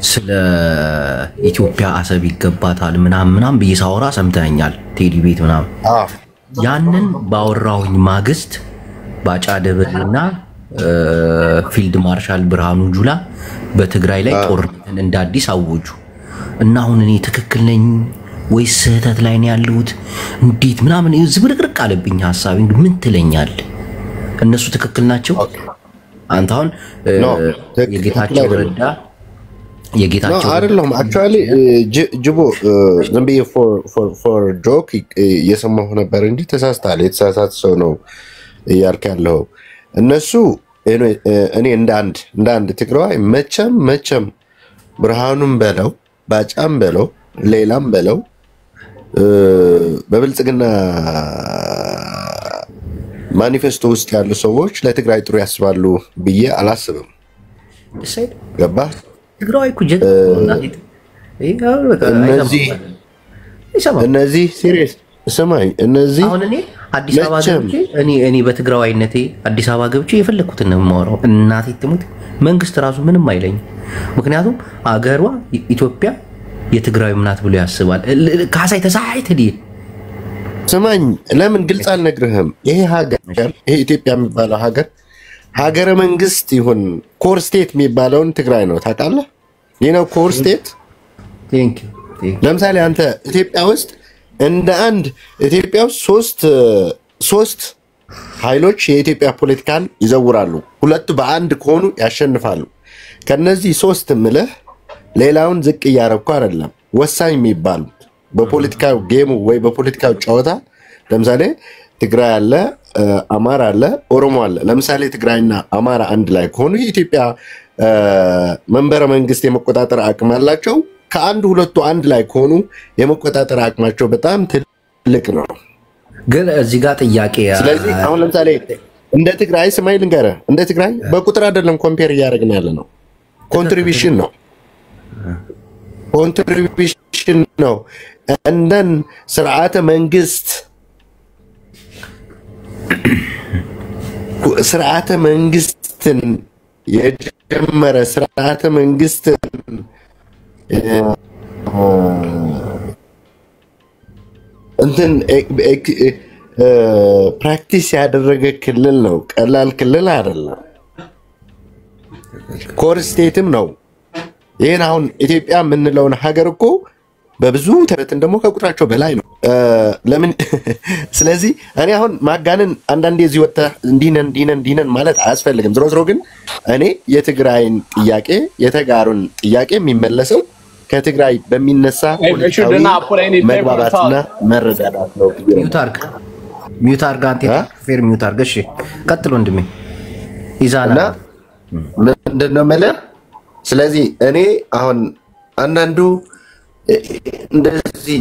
ስለ ኢትዮጵያ አሰብ ይገባታል ምናምን በየሳወራ ሰምተኛል ቴዲ ቤት ምናምን ያንን ባወራውኝ ማግስት ባጫ ደበልና ፊልድ ማርሻል ብርሃኑ ጁላ በትግራይ ላይ ጦርነትን እንደ አዲስ አወጁ እና አሁን እኔ ትክክል ነኝ ወይስ ስህተት ላይ ነው ያለሁት እንዴት ምናምን ዝብርቅርቅ አለብኝ ሐሳብ ምን ትለኛል እነሱ ትክክል ናቸው አንተ አሁን የጌታቸው ረዳ የጌታቸው አይደለም actually ጅቦ ዝም ብዬ for joke የሰማሁ ነበር እንጂ ተሳስተሃል የተሳሳተ ሰው ነው ያልክ ያለው እነሱ እኔ እንደ አንድ ትግራይ መቸም ብርሃኑም በለው ባጫም በለው ሌላም በለው በብልጽግና ማኒፌስቶ ውስጥ ያሉ ሰዎች ለትግራይ ጥሩ ያስባሉ ብዬ አላስብም ገባ ትግራይ ኩጀት እነዚህ ሲሪየስ ሰማይ እነዚህ አሁን እኔ አዲስ አበባ ገብቼ እኔ በትግራዋይነቴ አዲስ አበባ ገብቼ የፈለኩትን ነው የማወራው እናቴ ትሙት መንግስት ራሱ ምንም አይለኝ ምክንያቱም አገሯ ኢትዮጵያ የትግራይ ምናት ብሎ ያስባል ካሳይ ተሳይት ዲ ሰማኝ ለምን ግልጽ አልነግርህም ይሄ ሀገር ይሄ ኢትዮጵያ የሚባለው ሀገረ መንግስት ይሁን ኮር ስቴት የሚባለውን ትግራይ ነው ታውቃለህ የነው ኮር ስቴት ቴንክ ዩ ለምሳሌ አንተ ኢትዮጵያ ውስጥ እንደ አንድ ኢትዮጵያ ውስጥ ሶስት ኃይሎች የኢትዮጵያ ፖለቲካን ይዘውራሉ ሁለቱ በአንድ ከሆኑ ያሸንፋሉ ከነዚህ ሶስት ምልህ ሌላውን ዝቅ ያረኩ አይደለም ወሳኝ የሚባሉ በፖለቲካው ጌሙ ወይ በፖለቲካው ጨዋታ ለምሳሌ ትግራይ አለ አማራ አለ ኦሮሞ አለ ለምሳሌ ትግራይና አማራ አንድ ላይ ከሆኑ የኢትዮጵያ መንበረ መንግስት የመቆጣጠር አቅም አላቸው ከአንድ ሁለቱ አንድ ላይ ከሆኑ የመቆጣጠር አቅማቸው በጣም ትልቅ ነው ግን እዚህ ጋር ጥያቄ ስለዚህ አሁን ለምሳሌ እንደ ትግራይ ስማይ ልንገርህ እንደ ትግራይ በቁጥር አይደለም ኮምፔር እያደረግን ያለ ነው ኮንትሪቢዩሽን ነው እንደን ስርዓተ መንግስትን የጀመረ ስርዓተ መንግስትን እንትን ፕራክቲስ ያደረገ ክልል ነው ቀላል ክልል አይደለም ኮር ስቴትም ነው ይሄን አሁን ኢትዮጵያ የምንለውን ሀገር እኮ በብዙ ተረትን ደግሞ ከቁጥራቸው በላይ ነው ለምን ስለዚህ እኔ አሁን ማጋነን አንዳንዴ እዚህ ወጣ እንዲነን ማለት አያስፈልግም ዝሮ ግን እኔ የትግራይን ጥያቄ የተጋሩን ጥያቄ የሚመለሰው ከትግራይ በሚነሳ ፖለቲካዊ መግባባትና መረዳዳት ነው ሚውት አርጋ አንተ ፌር ሚውት አርጋ እሺ ቀጥሎ ወንድሜ ኢዛና ምንድነው ማለት ስለዚህ እኔ አሁን አንዳንዱ እንደዚህ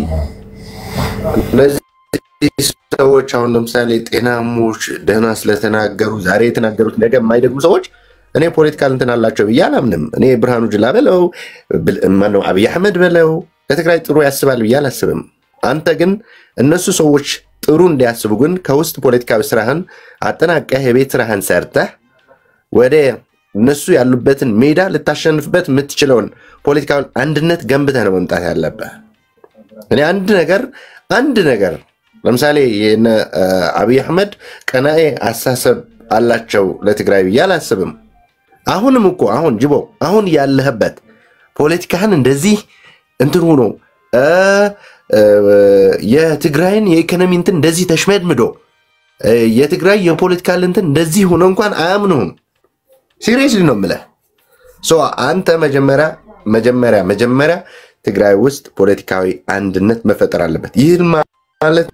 ሰዎች አሁን ለምሳሌ ጤናሞች ደህና ስለተናገሩ ዛሬ የተናገሩት ነገ የማይደግሙ ሰዎች እኔ ፖለቲካል እንትን አላቸው ብዬ አላምንም እኔ ብርሃኑ ጁላ በለው ማነው አብይ አህመድ በለው ለትግራይ ጥሩ ያስባል ብዬ አላስብም አንተ ግን እነሱ ሰዎች ጥሩ እንዲያስቡ ግን ከውስጥ ፖለቲካዊ ስራህን አጠናቀህ የቤት ስራህን ሰርተህ ወደ እነሱ ያሉበትን ሜዳ ልታሸንፍበት የምትችለውን ፖለቲካዊ አንድነት ገንብተህ ነው መምጣት ያለብህ እኔ አንድ ነገር ለምሳሌ አብይ አህመድ ቀናኤ አሳሰብ አላቸው ለትግራይ ብዬ አላስብም አሁንም እኮ አሁን ጅቦ አሁን ያለህበት ፖለቲካህን እንደዚህ እንትን ሆኖ የትግራይን የኢኮኖሚ እንትን እንደዚህ ተሽመድምዶ የትግራይ የፖለቲካል እንትን እንደዚህ ሆኖ እንኳን አያምኑም ሲሪየስሊ ነው የምልህ አንተ መጀመሪያ ትግራይ ውስጥ ፖለቲካዊ አንድነት መፈጠር አለበት ይህን ማለት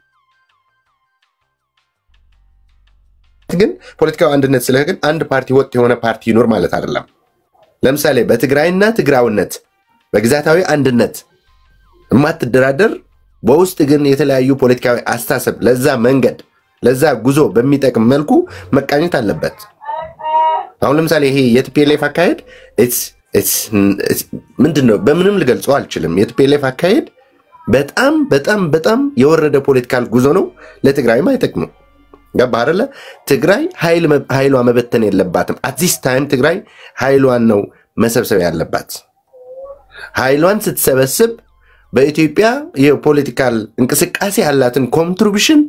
ግን ፖለቲካዊ አንድነት ስለህ ግን አንድ ፓርቲ ወጥ የሆነ ፓርቲ ይኖር ማለት አይደለም ለምሳሌ በትግራይና ትግራውነት በግዛታዊ አንድነት የማትደራደር በውስጥ ግን የተለያዩ ፖለቲካዊ አስተሳሰብ ለዛ መንገድ ለዛ ጉዞ በሚጠቅም መልኩ መቃኘት አለበት አሁን ለምሳሌ ይሄ የቲፒኤልኤፍ አካሄድ ምንድነው በምንም ልገልጸው አልችልም የቲፒኤልኤፍ አካሄድ በጣም የወረደ ፖለቲካል ጉዞ ነው ለትግራይም አይጠቅምም ገባህ አይደለ ትግራይ ኃይሏ መበተን የለባትም at this time ትግራይ ኃይሏን ነው መሰብሰብ ያለባት ኃይሏን ስትሰበስብ በኢትዮጵያ የፖለቲካል እንቅስቃሴ ያላትን ኮንትሪቢዩሽን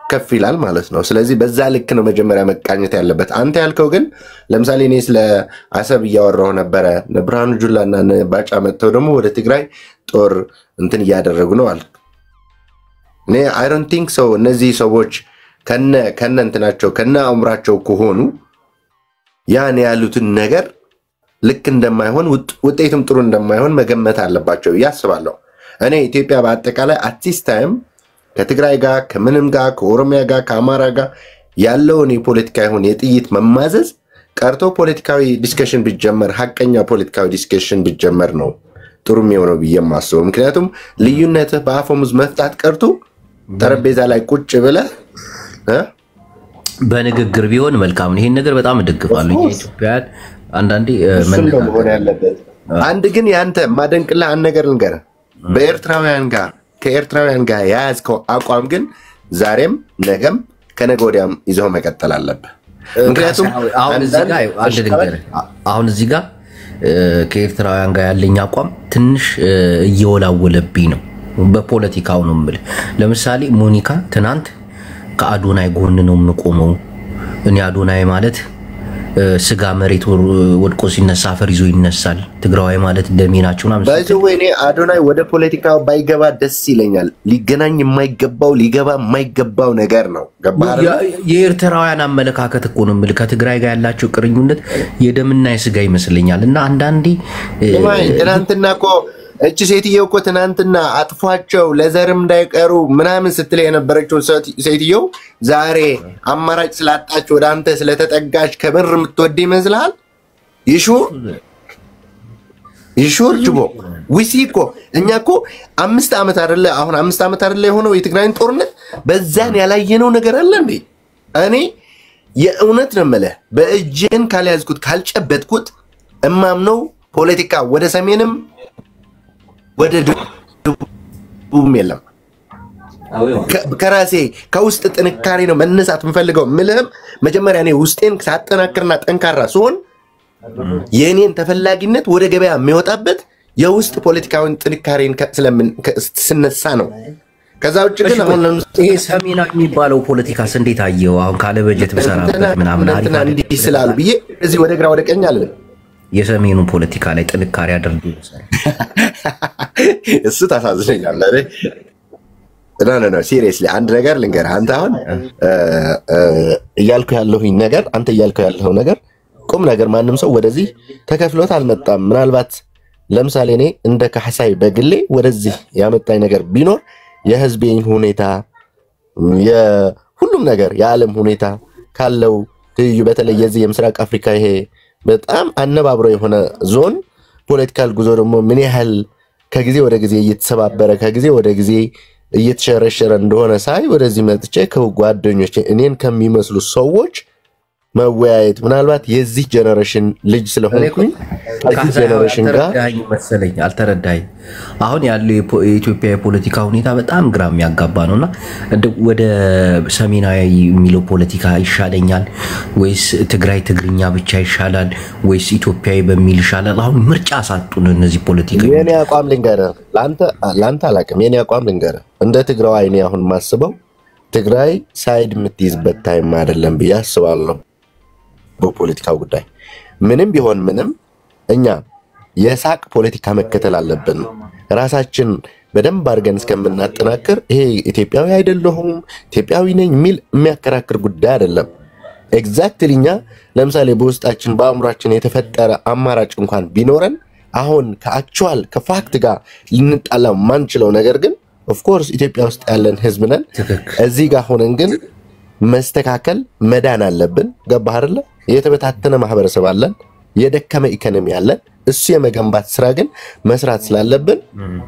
ከፍ ይላል ማለት ነው። ስለዚህ በዛ ልክ ነው መጀመሪያ መቃኘት ያለበት። አንተ ያልከው ግን ለምሳሌ እኔ ስለ አሰብ እያወራሁ ነበረ። ብርሃኑ ጁላና ባጫ መጥተው ደግሞ ወደ ትግራይ ጦር እንትን እያደረጉ ነው አልክ። እኔ አይ ዶንት ቲንክ ሶ። እነዚህ ሰዎች ከነ እንትናቸው ከነ አምራቸው ከሆኑ ያን ያሉትን ነገር ልክ እንደማይሆን ውጤቱም ጥሩ እንደማይሆን መገመት አለባቸው ያስባለሁ። እኔ ኢትዮጵያ በአጠቃላይ አትሊስ ታይም ከትግራይ ጋር ከምንም ጋር ከኦሮሚያ ጋር ከአማራ ጋር ያለውን የፖለቲካ ይሁን የጥይት መማዘዝ ቀርቶ ፖለቲካዊ ዲስከሽን ቢጀመር ሐቀኛ ፖለቲካዊ ዲስከሽን ቢጀመር ነው ጥሩ የሚሆነው ብዬ የማስበው። ምክንያቱም ልዩነትህ በአፈሙዝ መፍታት ቀርቶ ጠረጴዛ ላይ ቁጭ ብለህ በንግግር ቢሆን መልካም ነው። ይሄን ነገር በጣም እደግፋለሁ። የኢትዮጵያ አንዳንዴ መሆን ያለበት አንድ ግን ያንተ ማደንቅልህ አንድ ነገር ልንገርህ። በኤርትራውያን ጋር ከኤርትራውያን ጋር የያዝከው አቋም ግን ዛሬም ነገም ከነገ ወዲያም ይዘው መቀጠል አለብህ። ምክንያቱም አሁን እዚህ ጋር ከኤርትራውያን ጋር ያለኝ አቋም ትንሽ እየወላወለብኝ ነው። በፖለቲካው ነው የምልህ። ለምሳሌ ሞኒካ ትናንት ከአዶናይ ጎን ነው የምቆመው እኔ አዶናይ ማለት ስጋ መሬት ወድቆ ሲነሳ አፈር ይዞ ይነሳል፣ ትግራዋይ ማለት ደሜ ናቸውና እኔ አዶናይ ወደ ፖለቲካው ባይገባ ደስ ይለኛል። ሊገናኝ የማይገባው ሊገባ የማይገባው ነገር ነው። የኤርትራውያን አመለካከት እኮ ነው የምልህ። ከትግራይ ጋር ያላቸው ቅርኙነት የደምና የስጋ ይመስለኛል። እና አንዳንዴ ትናንትና እኮ እቺ ሴትዮ እኮ ትናንትና አጥፏቸው ለዘርም እንዳይቀሩ ምናምን ስትል የነበረችው ሴትዮ ዛሬ አማራጭ ስላጣች ወደ አንተ ስለተጠጋች ከብር የምትወድ ይመስልሃል? ይሹር ጅቦ ዊሲ እኮ እኛ እኮ 5 ዓመት አይደለ አሁን 5 ዓመት አይደለ የሆነው የትግራይን ጦርነት በዛን ያላየነው ነገር አለ እንዴ? እኔ የእውነት ነው የምልህ በእጄን ካልያዝኩት ካልጨበጥኩት እማምነው ፖለቲካ ወደ ሰሜንም ወደ ደቡብም የለም። ከራሴ ከውስጥ ጥንካሬ ነው መነሳት የምፈልገው። ምልህም መጀመሪያ እኔ ውስጤን ሳጠናክርና ጠንካራ ሲሆን የእኔን ተፈላጊነት ወደ ገበያ የሚወጣበት የውስጥ ፖለቲካውን ጥንካሬን ስነሳ ነው። ከዛ ውጭ ግን አሁን ይሄ ሰሜናዊ የሚባለው ፖለቲካስ እንዴት አየው? አሁን ካለ በጀት በሰራበት ምናምን አሪፍ እንዲህ ስላሉ ብዬ እዚህ ወደ ግራ ወደ ቀኝ አለ የሰሜኑ ፖለቲካ ላይ ጥንካሬ አድርጎ ይሰራል። እሱ ታሳዝነኛለህ። ና ሲሪየስሊ አንድ ነገር ልንገርህ። አንተ አሁን እያልኩ ያለሁኝ ነገር አንተ እያልኩ ያለኸው ነገር ቁም ነገር ማንም ሰው ወደዚህ ተከፍሎት አልመጣም። ምናልባት ለምሳሌ እኔ እንደ ካህሳይ በግሌ ወደዚህ ያመጣኝ ነገር ቢኖር የህዝቤን ሁኔታ የሁሉም ነገር የዓለም ሁኔታ ካለው ትይዩ በተለይ የዚህ የምስራቅ አፍሪካ ይሄ በጣም አነባብሮ የሆነ ዞን ፖለቲካል ጉዞ ደግሞ ምን ያህል ከጊዜ ወደ ጊዜ እየተሰባበረ ከጊዜ ወደ ጊዜ እየተሸረሸረ እንደሆነ ሳይ ወደዚህ መጥቼ ከጓደኞቼ እኔን ከሚመስሉ ሰዎች መወያየት ምናልባት የዚህ ጀነሬሽን ልጅ ስለሆንኩኝ ከዚህ ጀነሬሽን ጋር መሰለኝ አልተረዳኝ። አሁን ያለው የኢትዮጵያ የፖለቲካ ሁኔታ በጣም ግራ የሚያጋባ ነውና ወደ ሰሜናዊ የሚለው ፖለቲካ ይሻለኛል ወይስ ትግራይ ትግርኛ ብቻ ይሻላል ወይስ ኢትዮጵያዊ በሚል ይሻላል? አሁን ምርጫ ሳጡን እነዚህ ፖለቲካ። የኔ አቋም ልንገርህ፣ ላንተ አላውቅም። የኔ አቋም ልንገርህ፣ እንደ ትግራዋይ እኔ አሁን ማስበው ትግራይ ሳይድ የምትይዝበት ታይም አይደለም ብዬ አስባለሁ። በፖለቲካው ጉዳይ ምንም ቢሆን ምንም እኛ የሳቅ ፖለቲካ መከተል አለብን። ራሳችን በደንብ አድርገን እስከምናጠናክር ይሄ ኢትዮጵያዊ አይደለሁም ኢትዮጵያዊ ነኝ የሚል የሚያከራክር ጉዳይ አይደለም። ኤግዛክትሊ እኛ ለምሳሌ በውስጣችን በአእምሯችን የተፈጠረ አማራጭ እንኳን ቢኖረን አሁን ከአክቹዋል ከፋክት ጋር ልንጣላው ማንችለው ነገር ግን ኦፍ ኮርስ ኢትዮጵያ ውስጥ ያለን ህዝብ ነን። እዚህ ጋር ሆነን ግን መስተካከል መዳን አለብን። ገባህ አይደለ? የተበታተነ ማህበረሰብ አለን፣ የደከመ ኢኮኖሚ አለን። እሱ የመገንባት ስራ ግን መስራት ስላለብን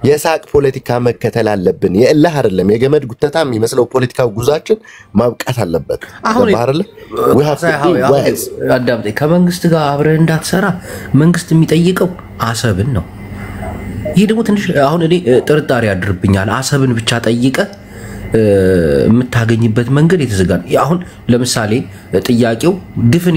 የሳቅ ፖለቲካ መከተል አለብን። የእላህ አይደለም የገመድ ጉተታ የሚመስለው ፖለቲካው ጉዟችን ማብቃት አለበት። ገባህ አይደለ? ከመንግስት ጋር አብረን እንዳትሰራ መንግስት የሚጠይቀው አሰብን ነው። ይሄ ደግሞ ትንሽ አሁን እኔ ጥርጣሬ አድርብኛል። አሰብን ብቻ ጠይቀ የምታገኝበት መንገድ የተዘጋ ነው። አሁን ለምሳሌ ጥያቄው ድፍን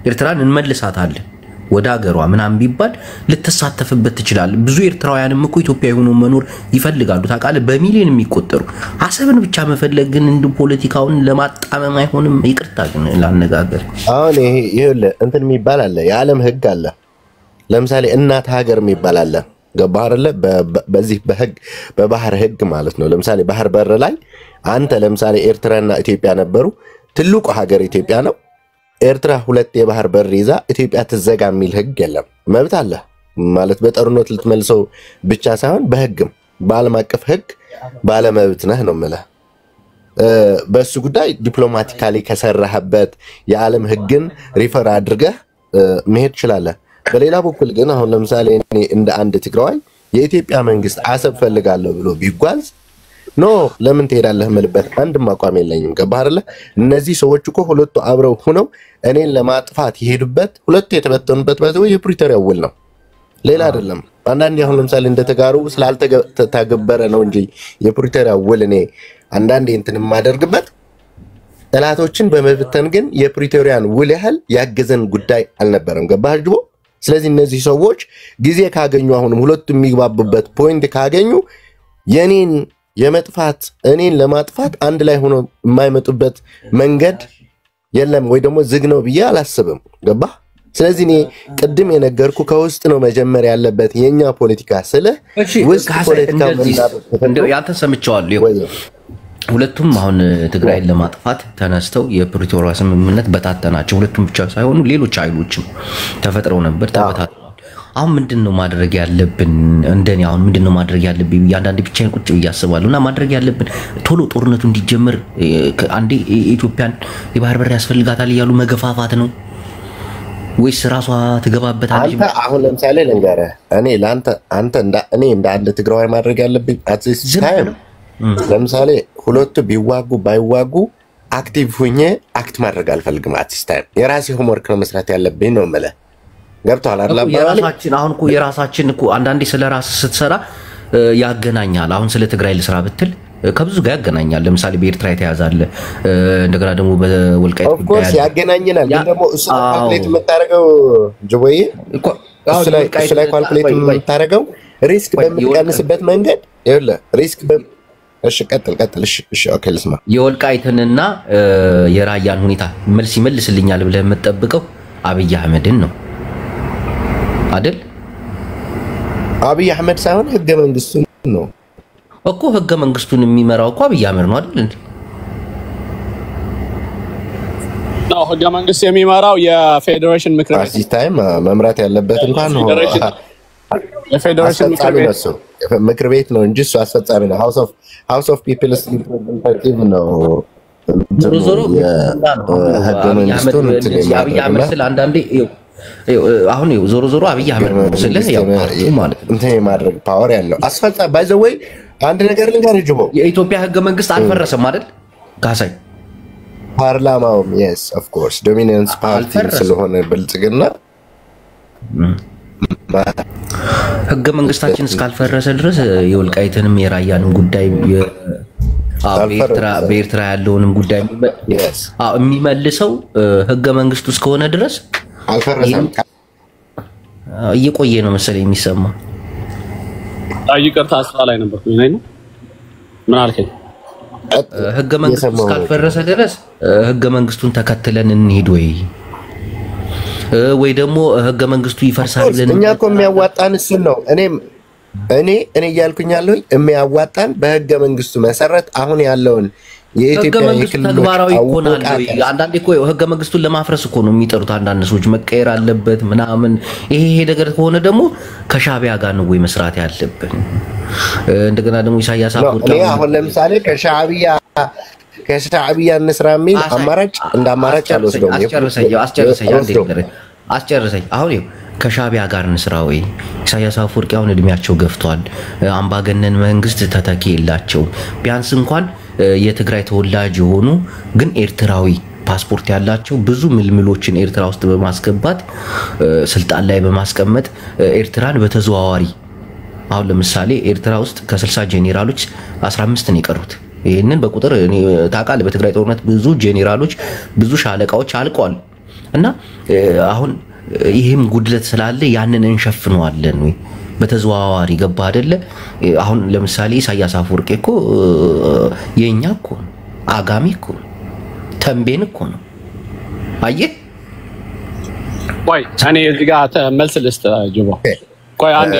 ኤርትራን እንመልሳታለን ወደ ሀገሯ ምናምን ቢባል ልትሳተፍበት ትችላለህ። ብዙ ኤርትራውያንም እኮ ኢትዮጵያ የሆኑ መኖር ይፈልጋሉ ታውቃለህ፣ በሚሊዮን የሚቆጠሩ። አሰብን ብቻ መፈለግ ግን እንደ ፖለቲካውን ለማጣመም አይሆንም። ይቅርታ ግን ላነጋገር አሁን ይሄ እንትን የሚባል አለ፣ የዓለም ህግ አለ። ለምሳሌ እናት ሀገር የሚባል አለ። ገባህ አይደለ? በዚህ በህግ በባህር ህግ ማለት ነው። ለምሳሌ ባህር በር ላይ አንተ ለምሳሌ ኤርትራና ኢትዮጵያ ነበሩ። ትልቁ ሀገር ኢትዮጵያ ነው። ኤርትራ 2 የባህር በር ይዛ ኢትዮጵያ ትዘጋ የሚል ህግ የለም። መብት አለ ማለት በጦርነት ልትመልሰው ብቻ ሳይሆን በህግም በዓለም አቀፍ ህግ ባለመብት ነህ ነው የምልህ። በሱ ጉዳይ ዲፕሎማቲካሊ ከሰራህበት የዓለም ህግን ሪፈር አድርገህ መሄድ ትችላለህ። በሌላ በኩል ግን አሁን ለምሳሌ እኔ እንደ አንድ ትግራዋይ የኢትዮጵያ መንግስት አሰብ ፈልጋለሁ ብሎ ቢጓዝ ኖ ለምን ትሄዳለህ የምልበት አንድም አቋም የለኝም። ገባህ አይደለ? እነዚህ ሰዎች እኮ ሁለቱ አብረው ሆነው እኔን ለማጥፋት የሄዱበት ሁለቱ የተበተኑበት ባይዘው የፕሪቶሪያ ውል ነው፣ ሌላ አይደለም። አንዳንዴ አሁን ለምሳሌ እንደተጋሩ ስላልተገበረ ነው እንጂ የፕሪቶሪያ ውል እኔ አንዳንዴ እንትን የማደርግበት ጠላቶችን በመበተን ግን የፕሪቶሪያን ውል ያህል ያገዘን ጉዳይ አልነበረም። ገባህ ጅቦ? ስለዚህ እነዚህ ሰዎች ጊዜ ካገኙ አሁንም ሁለቱ የሚግባቡበት ፖይንት ካገኙ የኔን የመጥፋት እኔን ለማጥፋት አንድ ላይ ሆኖ የማይመጡበት መንገድ የለም ወይ ደግሞ ዝግ ነው ብዬ አላስብም። ገባህ? ስለዚህ እኔ ቅድም የነገርኩ ከውስጥ ነው መጀመር ያለበት የኛ ፖለቲካ ስለ ውስጥ ፖለቲካ እንደው ያንተ ሰምቻለሁ። ሁለቱም አሁን ትግራይን ለማጥፋት ተነስተው የፕሪቶሪያ ስምምነት በታተናቸው። ሁለቱም ብቻ ሳይሆኑ ሌሎች ኃይሎችም ተፈጥረው ነበር ተበታተናል። አሁን ምንድነው ማድረግ ያለብን? እንደኔ አሁን ምንድነው ማድረግ ያለብን? ያንዳንድ ብቻዬን ቁጭ ብዬ አስባለሁና ማድረግ ያለብን ቶሎ ጦርነቱ እንዲጀምር አንዴ ኢትዮጵያን የባህር በር ያስፈልጋታል እያሉ መገፋፋት ነው ወይስ ራሷ ትገባበታለች? አንተ አሁን ለምሳሌ ልንገርህ፣ እኔ አንተ እንደ አንድ ትግራዋይ ማድረግ ያለብኝ አትሊስት ታይም ለምሳሌ ሁለቱ ቢዋጉ ባይዋጉ አክቲቭ ሆኜ አክት ማድረግ አልፈልግም። አትሊስት ታይም የራሴ ሆምወርክ ነው መስራት ያለብኝ ነው የምልህ። ገብቶሃል አይደል? የራሳችን አሁን እኮ የራሳችን እኮ አንዳንዴ ስለራስ ስትሰራ ያገናኛል። አሁን ስለ ትግራይ ልስራ ብትል ከብዙ ጋር ያገናኛል። ለምሳሌ በኤርትራ የተያዛለ እንደገና ደግሞ በወልቃይት ኦፍ ኮርስ ያገናኘናል። ግን ደግሞ እሱ ካልኩሌት የምታደርገው ጅቦዬ እሱ ላይ ካልኩሌት የምታደርገው ሪስክ በሚቀንስበት መንገድ ይኸውልህ ሪስክ እሺ ቀጥል። እሺ ኦኬ ልስማ። የወልቃይትንና የራያን ሁኔታ መልስ ይመልስልኛል ብለህ የምትጠብቀው አብይ አህመድን ነው አይደል? አብይ አህመድ ሳይሆን ህገ መንግስቱን ነው እኮ። ህገ መንግስቱን የሚመራው እኮ አብይ አህመድ ነው አይደል? ነው ህገ መንግስት የሚመራው የፌዴሬሽን ምክር ቤት እዚህ ታይም መምራት ያለበት እንኳን ነው የፌዴሬሽን ምክር ቤት ነው እንጂ እሱ አስፈጻሚ ነው። ሃውስ ኦፍ ፒፕልስ ሪፕሬዘንታቲቭ ነው። ዞሮ አብይ አህመድ ስለ አንዳንዴ አሁን ዞሮ አብይ አህመድ ስለህ ያው ማለት እንትን የማድረግ ፓወር ያለው አስፈጻሚ ባይ ዘ ወይ አንድ ነገር ልንገርህ ጅቦ፣ የኢትዮጵያ ህገ መንግስት አልፈረሰም አይደል? ካሳይ ፓርላማው yes of course ዶሚናንስ ፓርቲ ስለሆነ ብልጽግና ህገ መንግስታችን እስካልፈረሰ ድረስ የወልቃይትንም የራያንም ጉዳይ በኤርትራ ያለውንም ጉዳይ የሚመልሰው ህገ መንግስቱ እስከሆነ ድረስ አልፈረሰም። እየቆየ ነው መሰለኝ የሚሰማ። ይቅርታ አስራ ላይ ነበርኩኝ ነኝ። ምን አልከኝ? ህገ መንግስቱ እስካልፈረሰ ድረስ ህገ መንግስቱን ተከትለን እንሂድ ወይ ደግሞ ህገ መንግስቱ ይፈርሳል ብለን እኛ እኮ የሚያዋጣን እሱን ነው። እኔ እያልኩኝ ያለሁኝ የሚያዋጣን በህገ መንግስቱ መሰረት አሁን ያለውን የኢትዮጵያ የክልል ተግባራዊ ይሆናል። አንዳንዴ እኮ ህገ መንግስቱን ለማፍረስ እኮ ነው የሚጠሩት አንዳንድ ሰዎች፣ መቀየር አለበት ምናምን። ይሄ ነገር ከሆነ ደግሞ ከሻቢያ ጋር ነው ወይ መስራት ያለብን? እንደገና ደግሞ ኢሳያስ አፈወርቂ አሁን ለምሳሌ ከሻቢያ እንስራ የሚል አማራጭ እንደ አማራጭ አልወስደውም። አስጨርሰኝ። አሁን ከሻቢያ ጋር እንስራ ወይ? ኢሳያስ አፈወርቂ አሁን እድሜያቸው ገፍቷል። አምባገነን መንግስት ተተኪ የላቸው። ቢያንስ እንኳን የትግራይ ተወላጅ የሆኑ ግን ኤርትራዊ ፓስፖርት ያላቸው ብዙ ምልምሎችን ኤርትራ ውስጥ በማስገባት ስልጣን ላይ በማስቀመጥ ኤርትራን በተዘዋዋሪ አሁን ለምሳሌ ኤርትራ ውስጥ ከ60 ጄኔራሎች 15 ነው የቀሩት። ይሄንን በቁጥር ታውቃለህ። በትግራይ ጦርነት ብዙ ጄኔራሎች ብዙ ሻለቃዎች አልቀዋል። እና አሁን ይሄም ጉድለት ስላለ ያንን እንሸፍነዋለን ወይ በተዘዋዋሪ ገባ አይደለ አሁን ለምሳሌ ኢሳያስ አፈወርቂ እኮ የኛ እኮ አጋሚ እኮ ተንቤን እኮ ነው አየህ ቆይ እኔ እዚህ ጋር መልስ ልስጥ ጅቦ ቆይ አንዴ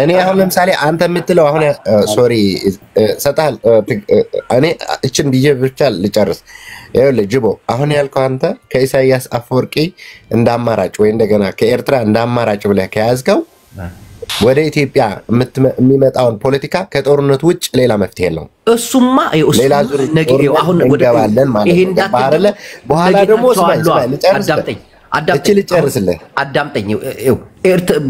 እኔ አሁን ለምሳሌ አንተ የምትለው አሁን ሶሪ ሰጣል እኔ እቺን ቢጄ ብቻ ልጨርስ ይኸውልህ ጅቦ አሁን ያልከው አንተ ከኢሳያስ አፈወርቂ እንዳማራጭ ወይ እንደገና ከኤርትራ እንዳማራጭ ብለህ ከያዝከው ወደ ኢትዮጵያ የሚመጣውን ፖለቲካ ከጦርነት ውጭ ሌላ መፍትሄ የለውም እሱማ ሌላ ዙር ነገው አሁን ወደባለን ማለት ነው ባረለ በኋላ ደግሞ አዳምጠኝ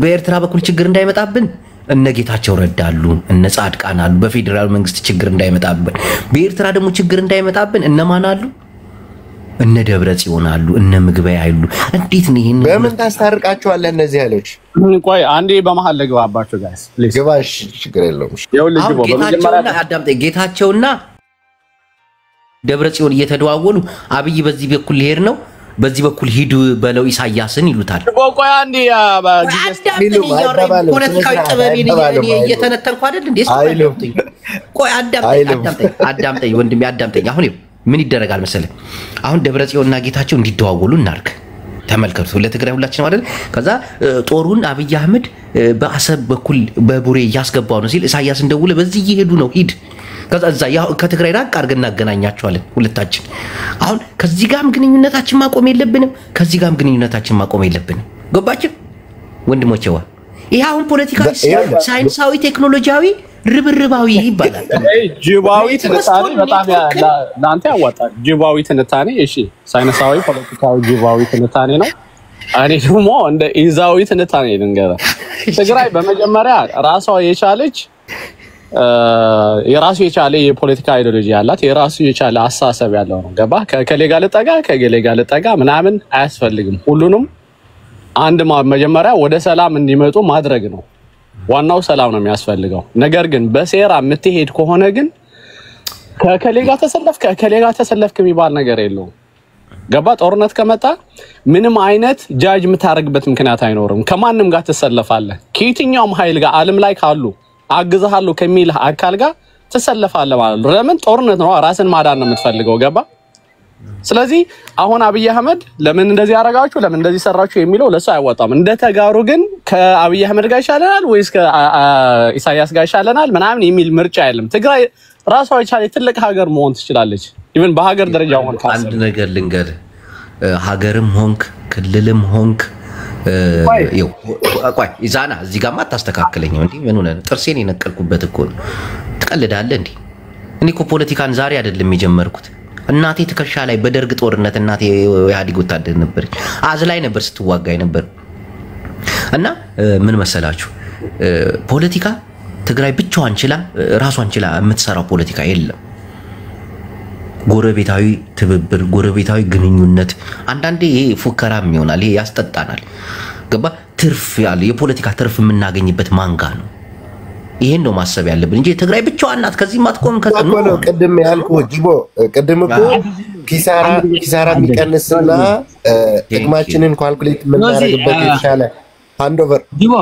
በኤርትራ በኩል ችግር እንዳይመጣብን እነ ጌታቸው ረዳሉ እነ ጻድቃን አሉ በፌደራል መንግስት ችግር እንዳይመጣብን በኤርትራ ደግሞ ችግር እንዳይመጣብን እነማን አሉ እነ ደብረጽዮን አሉ እነ ምግበይ አሉ እንዴት ነው ይሄን በምን ታስታርቃቸዋለህ እነዚህ ኃይሎች ቆይ አንዴ በመሃል ለግባባቸው ጋይስ ፕሊዝ ግባሽ ችግር የለውም ጌታቸውና ደብረጽዮን እየተደዋወሉ አብይ በዚህ በኩል ሊሄድ ነው በዚህ በኩል ሂዱ በለው ኢሳያስን ይሉታል ቆይ አንዴ ፖለቲካዊ ጥበብን እየተነተንኩ አይደል እንዴ ቆይ አዳምጠኝ ወንድሜ አዳምጠኝ አሁን ምን ይደረጋል መሰለ አሁን ደብረጽዮንና ጌታቸው እንዲደዋወሉ እናርክ ተመልከቱ ለትግራይ ሁላችን አይደል ከዛ ጦሩን አብይ አህመድ በአሰብ በኩል በቡሬ ያስገባው ነው ሲል ኢሳያስ እንደውለ በዚህ ይሄዱ ነው ሂድ ከዛ ያው ከትግራይ ራቅ አርገና እናገናኛቸዋለን ሁለታችን አሁን ከዚህ ጋርም ግንኙነታችን ማቆም የለብንም ከዚህ ጋርም ግንኙነታችን ማቆም የለብንም ገባችሁ ወንድሞቼዋ ይሄ አሁን ፖለቲካዊ ሳይንሳዊ ቴክኖሎጂያዊ ርብርባዊ ይባላል ጅባዊ ትንታኔ በጣም ላንተ ያዋጣል ጅባዊ ትንታኔ እሺ ሳይንሳዊ ፖለቲካዊ ጅባዊ ትንታኔ ነው እኔ ደግሞ እንደ ኢዛዊ ትንታኔ ልንገራ ትግራይ በመጀመሪያ ራሷ የቻለች የራሱ የቻለ የፖለቲካ አይዲዮሎጂ ያላት የራሱ የቻለ አሳሰብ ያለው ነው ገባ ከሌጋ ለጠጋ ምናምን አያስፈልግም ሁሉንም አንድ መጀመሪያ ወደ ሰላም እንዲመጡ ማድረግ ነው ዋናው ሰላም ነው የሚያስፈልገው ነገር ግን በሴራ የምትሄድ ከሆነ ግን ከሌጋ ተሰለፍክ የሚባል ነገር የለውም ገባ ጦርነት ከመጣ ምንም አይነት ጃጅ የምታረግበት ምክንያት አይኖርም ከማንም ጋር ተሰለፋለህ ከየትኛውም ኃይል ጋር ዓለም ላይ ካሉ አግዛሃሉ ከሚል አካል ጋር ተሰለፋለህ ማለት ነው ለምን ጦርነት ነው ራስን ማዳን ነው የምትፈልገው ገባ ስለዚህ አሁን አብይ አህመድ ለምን እንደዚህ ያረጋችሁ ለምን እንደዚህ ሰራችሁ የሚለው ለሱ አይወጣም እንደተጋሩ ግን ከአብይ አህመድ ጋር ይሻለናል ወይስ ከኢሳያስ ጋር ይሻለናል ምናምን የሚል ምርጫ አይደለም ትግራይ ራሷ የቻለ ትልቅ ሀገር መሆን ትችላለች ኢቭን በሀገር ደረጃ ሆን አንድ ነገር ልንገር ሀገርም ሆንክ ክልልም ሆንክ ቆይ ኢዛና እዚህ ጋር ማታስተካክለኝ እንዴ ምን ሆነ ጥርሴን የነቀልኩበት እኮ ትቀልዳለህ እንዴ እኔ እኮ ፖለቲካን ዛሬ አይደለም የጀመርኩት እናቴ ትከሻ ላይ በደርግ ጦርነት እናቴ ያዲግ ወታደር ነበር አዝላይ ነበር ስትዋጋይ ነበር እና ምን መሰላችሁ ፖለቲካ ትግራይ ብቻዋን ችላ ራሷን ችላ የምትሰራው ፖለቲካ የለም ጎረቤታዊ ትብብር ጎረቤታዊ ግንኙነት አንዳንዴ ይሄ ፉከራም ይሆናል ይሄ ያስጠጣናል ገባ ትርፍ ያለ የፖለቲካ ትርፍ የምናገኝበት ማንጋ ነው ይሄን ነው ማሰብ ያለብን እንጂ ትግራይ ብቻዋን ናት ከዚህ ማትቆም ከዚህ ነው ቀደም ያልኩ ጅቦ ቀደም እኮ ኪሳራ የሚቀንስና ጥቅማችንን ካልኩሌት የምናደርግበት ይሻለ ሃንዶቨር ጅቦ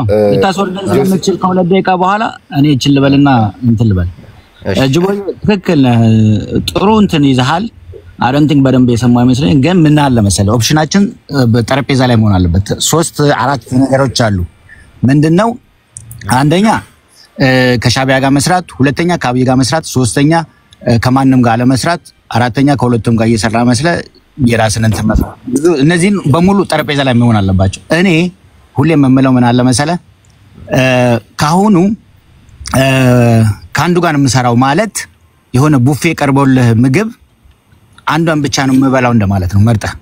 ታስወርደን ስለምትችል ከሁለት ደቂቃ በኋላ እኔ እችል ልበልና እንትን ልበል ጅቦ ትክክል ጥሩ እንትን ይዘሃል አረንቲንግ በደንብ የሰማው ይመስለኝ ግን ምን አለ መሰለህ ኦፕሽናችን በጠረጴዛ ላይ መሆን አለበት 3-4 ነገሮች አሉ ምንድነው አንደኛ ከሻቢያ ጋር መስራት ሁለተኛ ከአብይ ጋር መስራት ሶስተኛ ከማንም ጋር ለመስራት አራተኛ ከሁለቱም ጋር እየሰራ መስለ የራስን እንትን መስራት እነዚህን በሙሉ ጠረጴዛ ላይ መሆን አለባቸው እኔ ሁሌም የምለው ምን አለ መሰለህ ካሁኑ ካንዱ ጋር የምሰራው ማለት የሆነ ቡፌ ቀርቦልህ ምግብ አንዷን ብቻ ነው የምበላው እንደማለት ነው መርጠህ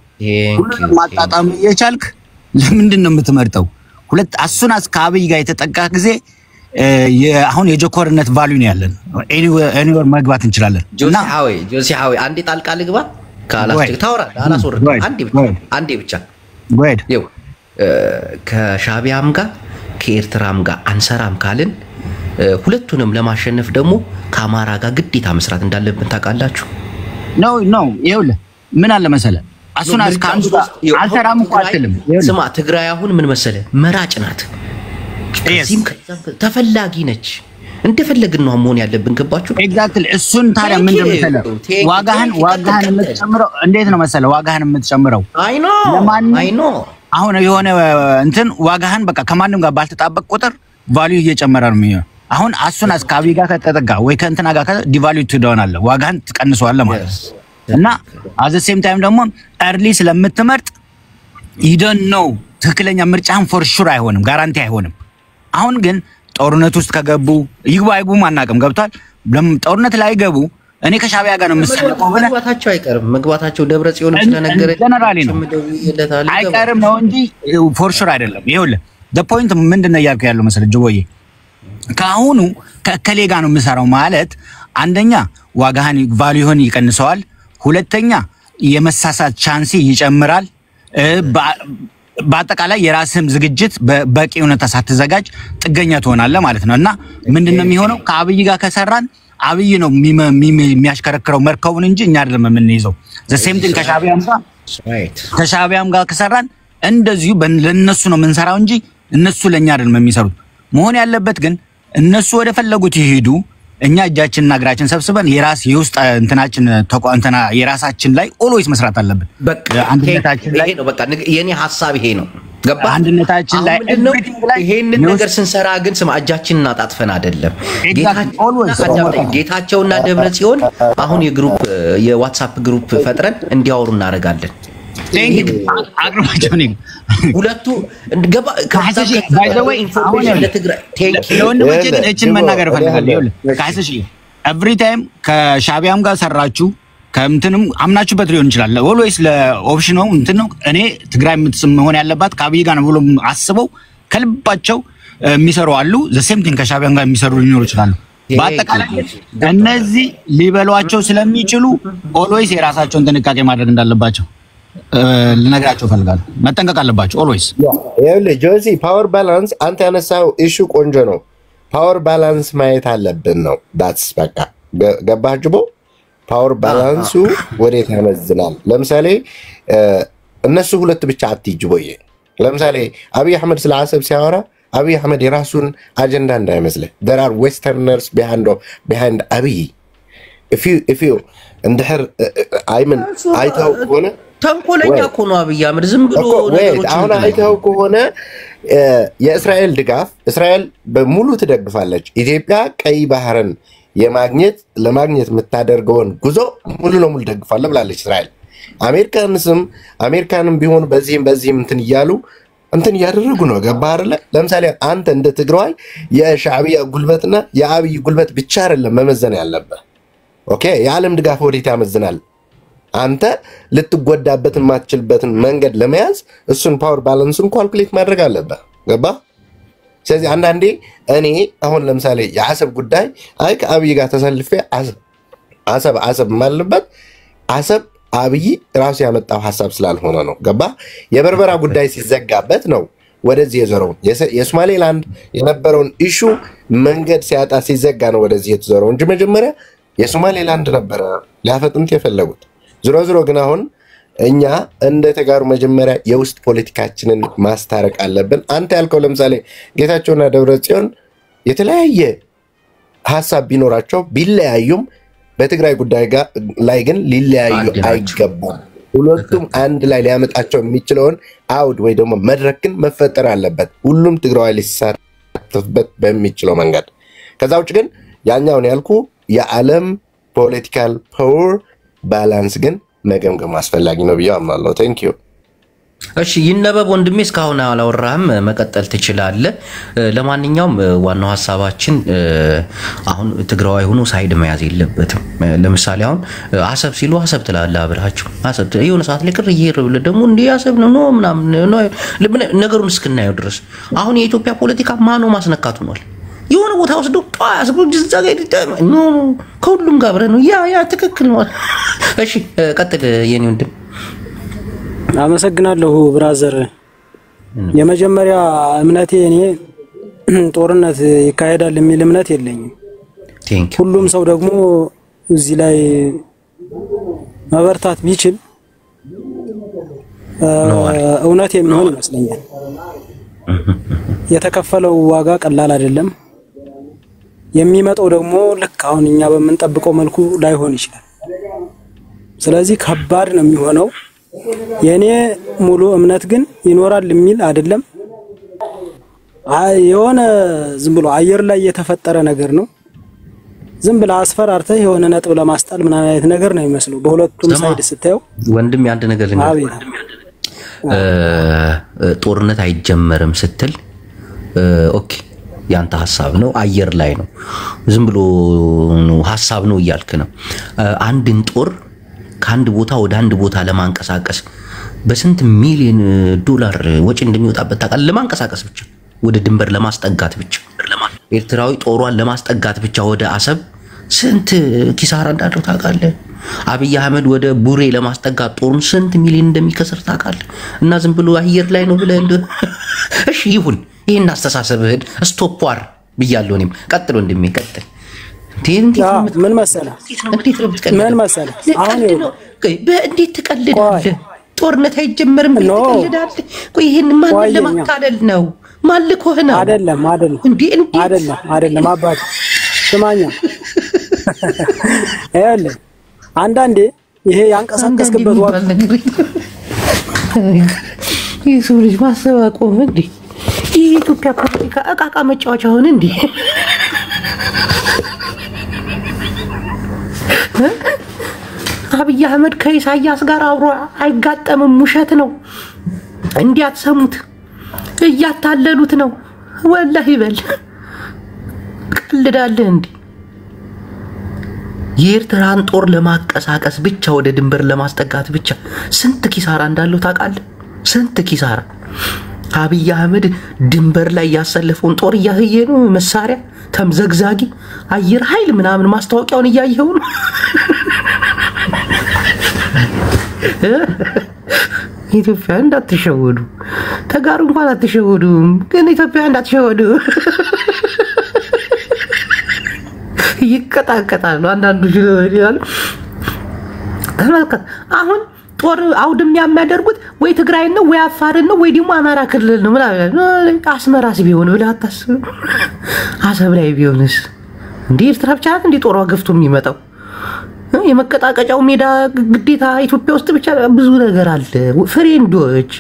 ሁሉንም ማጣጣም እየቻልክ ለምንድን ነው የምትመርጠው ሁለት አሱናስ ከአብይ ጋር የተጠቃ ጊዜ አሁን የጆኮርነት ቫልዩ ነው ያለን ኤኒዌር መግባት እንችላለን ጆሲ ሃዊ አንዴ ጣልቃ ልግባ ካላስቸክ ታውራ አላስወርድ አንዴ ብቻ ጎድ ይው ከሻቢያም ጋር ከኤርትራም ጋር አንሰራም ካልን ሁለቱንም ለማሸነፍ ደግሞ ከአማራ ጋር ግዴታ መስራት እንዳለብን ታውቃላችሁ ኖ ይኸውልህ ምን አለ መሰለህ አሱን አስካንዱ አልተራም እኮ አትልም። ስማ ትግራይ አሁን ምን መሰለ መራጭ ናት። እዚህም ተፈላጊ ነች። እንደፈለግን ነው መሆን ያለብን ገባችሁ? ኤግዛክትሊ እሱን ታዲያ ምን እንደምትለው ዋጋህን የምትጨምረው እንዴት ነው መሰለ ዋጋህን የምትጨምረው አይ ኖ አሁን የሆነ እንትን ዋጋህን በቃ ከማንም ጋር ባልተጣበቅ ቁጥር ቫልዩ እየጨመረ ነው የሚሆነው። አሁን አሱን አስካቢ ጋር ከተጠጋ ወይ ከእንትና ጋር ዲቫልዩ ትደውናለህ ዋጋህን ትቀንሰዋለህ ማለት ነው። እና አዘ ሴም ታይም ደግሞ early ስለምትመርጥ you don't know ትክክለኛ ምርጫህን for sure አይሆንም ጋራንቲ አይሆንም። አሁን ግን ጦርነት ውስጥ ከገቡ ይግባይጉ ማናቀም ገብቷል። ጦርነት ላይ ገቡ እኔ ከሻቢያ ጋር ነው የምሰለቀው ብለ መግባታቸው አይቀርም መግባታቸው ደብረ ጽዮን ስለነገረ ጀነራሊ ነው አይቀርም ነው እንጂ for sure አይደለም። ይኸውልህ the point ምንድነው ያልከው ያለው መሰለህ ጅቦዬ ካሁኑ ከከሌ ጋር ነው የምሰራው ማለት አንደኛ ዋጋህን ቫልዩን ይቀንሰዋል፣ ሁለተኛ የመሳሳት ቻንስ ይጨምራል። በአጠቃላይ የራስህም ዝግጅት በቂ ሁኔታ ሳትዘጋጅ ጥገኛ ትሆናለህ ማለት ነው። እና ምንድነው የሚሆነው ከአብይ ጋር ከሰራን አብይ ነው የሚያሽከረክረው መርከቡን እንጂ እኛ አይደለም የምንይዘው። the same thing ከሻቢያም ጋር ከሰራን እንደዚሁ ለነሱ ነው የምንሰራው እንጂ እነሱ ለኛ አይደለም የሚሰሩት። መሆን ያለበት ግን እነሱ ወደ ፈለጉት ይሄዱ እኛ እጃችንና እግራችን ሰብስበን የራስ የውስጥ እንትናችን ተቋንተና የራሳችን ላይ ኦልዌይስ መስራት አለብን። በቃ አንድነታችን ላይ ነው። በቃ የኔ ሐሳብ ይሄ ነው። ገባ አንድነታችን ላይ ይሄን ነገር ስንሰራ ግን ስማ እጃችንና ጣጥፈን አይደለም። ጌታቸውና ደብረ ጽዮን አሁን የዋትስአፕ ግሩፕ ፈጥረን እንዲያወሩ እናረጋለን። አግሩማቸውን ሁለቱ ገባ ካሳሽ ባይ ዘ ዌይ ኢንፎርሜሽን ለትግራይ ለወንድሞቼ ግን እቺን መናገር ፈልጋለሁ። ካሳሽ ኤቭሪ ታይም ከሻቢያም ጋር ሰራችሁ ከምንትንም አምናችሁበት ሊሆን ይችላል። ኦልዌይስ ለኦፕሽን ነው እንትን ነው። እኔ ትግራይ የምትስም መሆን ያለባት ከአብይ ጋር ነው ብሎ አስበው ከልባቸው የሚሰሩ አሉ። the same thing ከሻቢያም ጋር የሚሰሩ ሊኖሩ ይችላሉ። በአጠቃላይ እነዚህ ሊበሏቸው ስለሚችሉ ኦልዌይስ የራሳቸውን ጥንቃቄ ማድረግ እንዳለባቸው ልነግራቸው ፈልጋለሁ። መጠንቀቅ አለባቸው ኦልዌይስ። ይኸውልህ ጆሲ ፓወር ባላንስ አንተ ያነሳው ኢሹ ቆንጆ ነው። ፓወር ባላንስ ማየት አለብን ነው ዳትስ በቃ ገባህ ጅቦ? ፓወር ባላንሱ ወዴት ያመዝናል? ለምሳሌ እነሱ ሁለት ብቻ አትጅቦዬ። ለምሳሌ አብይ አህመድ ስለ አሰብ ሲያወራ አብይ አህመድ የራሱን አጀንዳ እንዳይመስልህ there are westerners behind አብይ if you እንድህር አይምን አይተው ከሆነ ተንኮለኛ እኮ ነው አብይ አህመድ ዝም ብሎ ነገሮች አሁን አይተው ከሆነ የእስራኤል ድጋፍ እስራኤል በሙሉ ትደግፋለች። ኢትዮጵያ ቀይ ባህርን ለማግኘት የምታደርገውን ጉዞ ሙሉ ለሙሉ ደግፋለች ብላለች እስራኤል። አሜሪካንም ቢሆን በዚህም እንትን እያደረጉ ነው። ገባህ አይደለ? ለምሳሌ አንተ እንደ ትግራይ የሻዕቢያ ጉልበትና የአብይ ጉልበት ብቻ አይደለም መመዘን ያለበት። ኦኬ የዓለም ድጋፍ ወዴት ያመዝናል? አንተ ልትጎዳበት የማትችልበትን መንገድ ለመያዝ እሱን ፓወር ባላንስን ካልኩሌት ማድረግ አለበት። ገባህ? ስለዚህ አንዳንዴ እኔ አሁን ለምሳሌ የአሰብ ጉዳይ ከአብይ ጋር ተሰልፌ አሰብ ማለበት አሰብ አብይ ራሱ ያመጣው ሐሳብ ስላልሆነ ነው። ገባህ? የበርበራ ጉዳይ ሲዘጋበት ነው ወደዚህ የዞረው። የሶማሌላንድ የነበረውን ኢሹ መንገድ ሲያጣ ሲዘጋ ነው ወደዚህ የተዞረው እንጂ መጀመሪያ የሶማሌላንድ ነበረ ሊያፈጥኑት የፈለጉት። ዞሮ ግን አሁን እኛ እንደ ተጋሩ መጀመሪያ የውስጥ ፖለቲካችንን ማስታረቅ አለብን። አንተ ያልከው ለምሳሌ ጌታቸውና ደብረጽዮን የተለያየ ሐሳብ ቢኖራቸው ቢለያዩም በትግራይ ጉዳይ ላይ ግን ሊለያዩ አይገቡም። ሁለቱም አንድ ላይ ሊያመጣቸው የሚችለውን አውድ ወይ ደግሞ መድረክን መፈጠር አለበት ሁሉም ትግራይ ሊሳተፍበት በሚችለው መንገድ። ከዛ ውጭ ግን ያኛውን ያልኩ የዓለም ፖለቲካል ፓወር ባላንስ ግን መገምገም አስፈላጊ ነው ብዬ አምናለሁ። ቴንክ ዩ። እሺ ይነበብ ወንድሜ እስካሁን አላወራህም መቀጠል ትችላለህ። ለማንኛውም ዋናው ሐሳባችን አሁን ትግራዋይ ሆኖ ሳይድ መያዝ የለበትም። ለምሳሌ አሁን አሰብ ሲሉ አሰብ ትላለህ አብራችሁ አሰብ የሆነ ሰዓት ላይ ቅር ይሄርብል ደግሞ እንዴ አሰብ ነው ምናምን ነገሩን እስክናየው ድረስ አሁን የኢትዮጵያ ፖለቲካ ማኖ ማስነካቱ ነው። የሆነ ቦታ ወስዶ አሰብ ጅዛጋ ነው ከሁሉም ጋር ብረ ነው ያ ትክክል ነው። እሺ ቀጥል የኔ ወንድም። አመሰግናለሁ ብራዘር። የመጀመሪያ እምነቴ እኔ ጦርነት ይካሄዳል የሚል እምነት የለኝም። ሁሉም ሰው ደግሞ እዚህ ላይ መበርታት ቢችል እውነት የሚሆን ይመስለኛል። የተከፈለው ዋጋ ቀላል አይደለም። የሚመጣው ደግሞ ልክ አሁን እኛ በምንጠብቀው መልኩ ላይሆን ይችላል። ስለዚህ ከባድ ነው የሚሆነው። የኔ ሙሉ እምነት ግን ይኖራል የሚል አይደለም። የሆነ ዝም ብሎ አየር ላይ የተፈጠረ ነገር ነው። ዝም ብለ አስፈራርተህ የሆነ ነጥብ ለማስጣል ምን አይነት ነገር ነው የሚመስለው በሁለቱም ሳይድ ስታየው። ወንድም ያንተ ነገር ጦርነት አይጀመርም ስትል ኦኬ ያንተ ሐሳብ ነው፣ አየር ላይ ነው፣ ዝም ብሎ ሐሳብ ነው እያልክ ነው። አንድን ጦር ከአንድ ቦታ ወደ አንድ ቦታ ለማንቀሳቀስ በስንት ሚሊዮን ዶላር ወጪ እንደሚወጣበት ታውቃለህ? ለማንቀሳቀስ ብቻ ወደ ድንበር ለማስጠጋት ብቻ ኤርትራዊ ጦሯን ለማስጠጋት ብቻ ወደ አሰብ ስንት ኪሳራ እንዳለው ታውቃለህ? አብይ አህመድ ወደ ቡሬ ለማስጠጋት ጦሩን ስንት ሚሊዮን እንደሚከስር ታውቃለህ? እና ዝም ብሎ አየር ላይ ነው ብለህ እሺ ይሁን፣ ይሄን አስተሳሰብህን ስቶፕ ዋር ብያለሁ። እኔም ቀጥሎ እንደሚቀጥል ምን መሰለህ አሁን እንዴት ትቀልዳለህ? ጦርነት አይጀመርም ትቀልዳለህ? ቆይ ይሄን ማን ለማካለል ነው? ማልኮህ ነው? አይደለም አባቴ ስማኛ። አይደለም አንዳንዴ ይሄ ያንቀሳቀስክበት ወቅት የሰው ልጅ ማሰብ አቆመ እንዴ? የኢትዮጵያ ፖለቲካ እቃቃ መጫወቻ ሆነ እንዴ? አብይ አህመድ ከኢሳያስ ጋር አብሮ አይጋጠምም፣ ውሸት ነው። እንዲያትሰሙት እያታለሉት ነው። ወላሂ በል ቀልዳለህ እንዴ? የኤርትራን ጦር ለማቀሳቀስ ብቻ ወደ ድንበር ለማስጠጋት ብቻ ስንት ኪሳራ እንዳለው ታውቃለህ? ስንት ኪሳራ። አብይ አህመድ ድንበር ላይ ያሰለፈውን ጦር እያየ ነው። መሳሪያ ተምዘግዛጊ አየር ኃይል ምናምን ማስታወቂያውን እያየው ነው። ኢትዮጵያ እንዳትሸወዱ፣ ተጋሩ እንኳን አትሸወዱ፣ ግን ኢትዮጵያ እንዳትሸወዱ። ይቀጣቀጣሉ አንዳንዶች ይላሉ። ተመልከት አሁን ጦር አውድም የሚያደርጉት ወይ ትግራይ ነው ወይ አፋር ነው ወይ ደግሞ አማራ ክልል ነው ማለት አስመራስ ቢሆን ብለህ አታስብ። አሰብ ላይ ቢሆንስ እንዴ? ኤርትራ ብቻ እንዴ ጦሯ ገፍቶ የሚመጣው? የመቀጣቀጫው ሜዳ ግዴታ ኢትዮጵያ ውስጥ ብቻ ብዙ ነገር አለ። ፍሬንዶች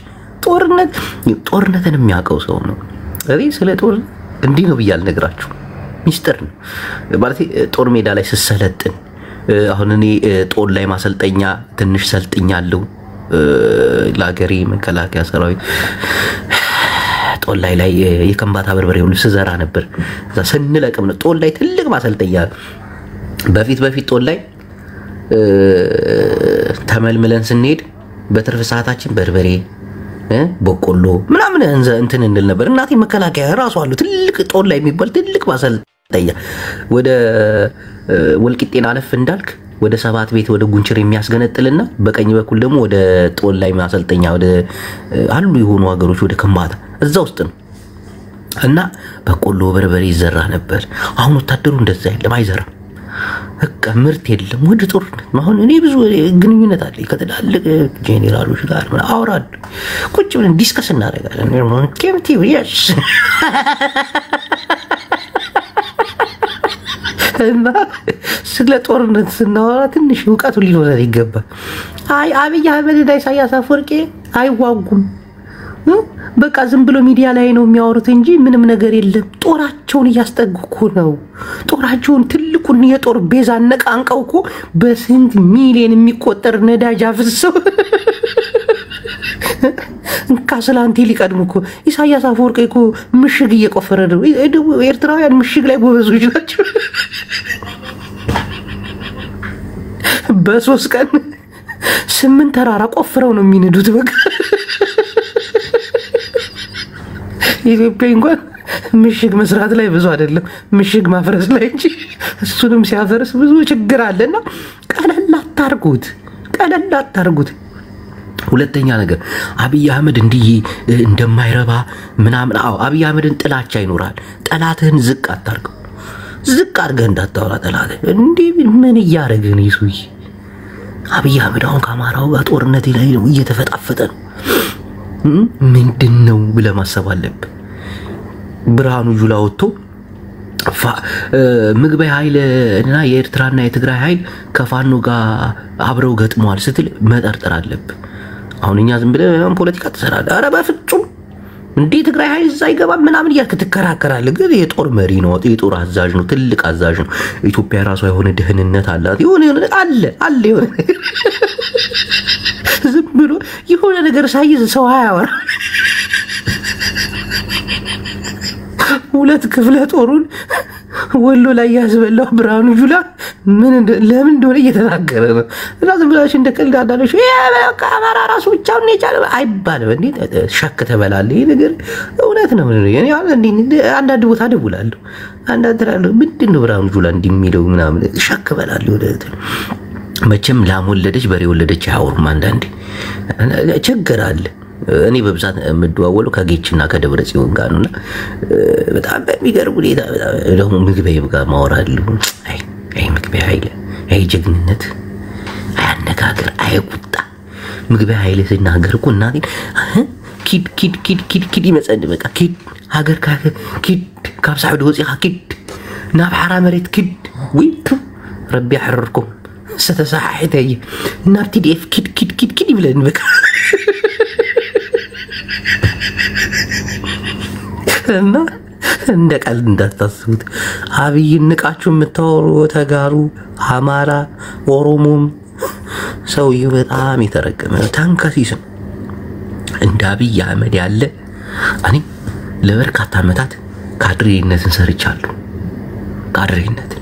ጦርነትን የሚያውቀው ሰው ነው። ስለ ጦር እንዲህ ነው ብዬ አልነግራችሁ፣ ሚስጥር ነው ማለት። ጦር ሜዳ ላይ ስሰለጥን አሁን እኔ ጦር ላይ ማሰልጠኛ ትንሽ ሰልጥኛለሁ። ለሀገሬ መከላከያ ሰራዊት ጦር ላይ የከምባታ በርበሬ ሁሉ ስዘራ ነበር። እዛ ስንለቅም ነው ጦር ላይ ትልቅ ማሰልጠኛ። በፊት ጦር ላይ ተመልምለን ስንሄድ በትርፍ ሰዓታችን በርበሬ በቆሎ ምናምን እንትን እንል ነበር። እናቴ መከላከያ ራሱ አሉ ትልቅ ጦር ላይ የሚባል ትልቅ ማሰልጠኛ። ወደ ወልቂጤን አለፍ እንዳልክ ወደ ሰባት ቤት ወደ ጉንችር የሚያስገነጥልና በቀኝ በኩል ደግሞ ወደ ጦር ላይ ማሰልጠኛ ወደ አሉ የሆኑ ሀገሮች ወደ ከምባታ እዛ ውስጥ ነው። እና በቆሎ በርበሬ ይዘራ ነበር። አሁን ወታደሩ እንደዛ የለም፣ አይዘራም። በቃ ምርት የለም። ወደ ጦርነት አሁን እኔ ብዙ ግንኙነት አለኝ ከትላልቅ ጄኔራሎች ጋር አወራለሁ። ቁጭ ብለን ዲስከስ እናደርጋለን። ኬምቲው yes እና ስለ ጦርነት ስናወራ ትንሽ እውቀቱ ሊኖረን ይገባል። አብይ አህመድና ኢሳያስ አፈወርቂ አይዋጉም። በቃ ዝም ብሎ ሚዲያ ላይ ነው የሚያወሩት እንጂ ምንም ነገር የለም። ጦራቸውን እያስጠጉ ነው። ጦራቸውን ትልቁን የጦር ቤዛ አነቃንቀው እኮ በስንት ሚሊዮን የሚቆጠር ነዳጅ አፍሰው ካስላንቴ ሊቀድሙ እኮ ኢሳያስ አፈወርቂ እኮ ምሽግ እየቆፈረ ነው። ኤርትራውያን ምሽግ ላይ ጎበዞች ናቸው። በ3 ቀን 8 ተራራ ቆፍረው ነው የሚነዱት። በቃ ኢትዮጵያ እንኳን ምሽግ መስራት ላይ ብዙ አይደለም፣ ምሽግ ማፍረስ ላይ እንጂ እሱንም ሲያፈርስ ብዙ ችግር አለና ቀለል አታርጉት። ሁለተኛ ነገር አብይ አህመድ እንዲህ እንደማይረባ ምናምን። አብይ አህመድን ጥላቻ ይኖራል። ጠላትህን ዝቅ አታርገው። ዝቅ አድርገህ እንዳታወራ ጠላትህ እንዴ ምን እያደረግህ ነው? ይሱይ አብይ አህመድ አሁን ከአማራው ጋር ጦርነት ላይ ነው እየተፈጣፈጠ ነው። ምንድነው ብለህ ማሰብ አለብህ። ብርሃኑ ጁላ ወጥቶ ምግበይ ኃይል እና የኤርትራና የትግራይ ኃይል ከፋኖ ጋር አብረው ገጥመዋል ስትል መጠርጠር አለብህ። አሁን እኛ ዝም ብለን ፖለቲካ ተሰራለ። ኧረ በፍጹም እንዴ ትግራይ ኃይል እዛ ይገባል ምናምን እያልክ ትከራከራለህ። ግን የጦር መሪ ነው፣ የጦር አዛዥ ነው፣ ትልቅ አዛዥ ነው። ኢትዮጵያ ራሷ የሆነ ደህንነት አላት። የሆነ አለ የሆነ ዝም ብሎ የሆነ ነገር ሳይዝ ሰው አያወራ። ሁለት ክፍለ ጦሩን ወሎ ላይ ያስበላው ብርሃኑ ጁላ ለምን እንደሆነ እየተናገረ ነው። እና ዝም ብላችሁ እንደቀልድ አዳለሽ አማራ ራሱ ብቻውን የቻለ አይባልም። እንዴ ሸክ ተበላለ። ይሄ ነገር እውነት ነው። እኔ አንዳንድ ቦታ ደውላለሁ፣ አንዳንድ ተራለው ምንድነው ብርሃኑ ጁላ እንደሚለው ምናምን ሸክ በላለሁ። ወደት መቼም ላም ወለደች በሬ ወለደች አያወሩም። አንዳንዴ ችግር አለ። እኔ በብዛት የምደዋወለው ከጌችና ከደብረ ጽዮን ጋር ነውና በጣም በሚገርም ሁኔታ ደግሞ ምግበይ ጋር ማወራለሁ። አይ ምግበይ ኃይለ አይ ጀግንነት፣ አይ አነጋገር፣ አይ ቁጣ። ምግበይ ኃይለ ሲናገር እኮ እናቴ ኪድ ይመጸን በቃ ኪድ ሀገር ካገር ኪድ ካብሳዕ ወፂኻ ኪድ ናብ ሓራ መሬት ኪድ ወይቱ ረቢ ያሕርርኩም ስተሳሓሕተይ ናብ ቲዲኤፍ ኪድ ይብለን በቃ እና እንደ ቀልድ እንዳታስቡት። አብይን ንቃችሁ የምታወሩ ተጋሩ አማራ ኦሮሞም ሰውዬው በጣም የተረገመ ታንከሲስ ነው። እንደ አብይ አህመድ ያለ እኔ ለበርካታ ዓመታት ካድሬነትን ሰርቻለሁ። ካድሬነትን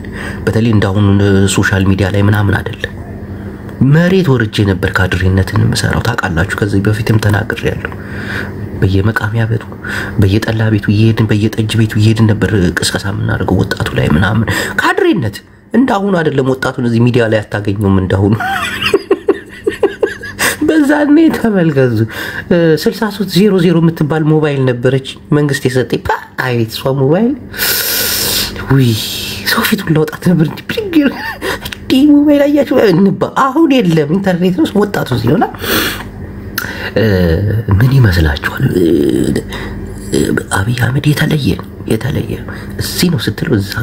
በተለይ እንዳሁኑ ሶሻል ሚዲያ ላይ ምናምን አይደለም፣ መሬት ወርጄ ነበር ካድሬነትን የምሰራው። ታውቃላችሁ፣ ከዚህ በፊትም ተናግሬያለሁ። በየመቃሚያ ቤቱ በየጠላ ቤቱ እየሄድን በየጠጅ ቤቱ እየሄድን ነበር ቅስቀሳ የምናደርገው ወጣቱ ላይ ምናምን። ካድሬነት እንዳሁኑ አይደለም። ወጣቱን እዚህ ሚዲያ ላይ አታገኘውም እንዳሁኑ። በዛኔ ተመልከቱ 6300 የምትባል ሞባይል ነበረች መንግስት የሰጠኝ። አይት ሷ ሞባይል ውይ ሰው ፊቱን ለወጣት ነበር እንዲብሪግር ዲ ሞባይል አያችሁ እንባ። አሁን የለም፣ ኢንተርኔት ነው ወጣቱ ሲሆና ምን ይመስላችኋል? አብይ አህመድ የተለየ እዚህ ነው ስትሉ እዛ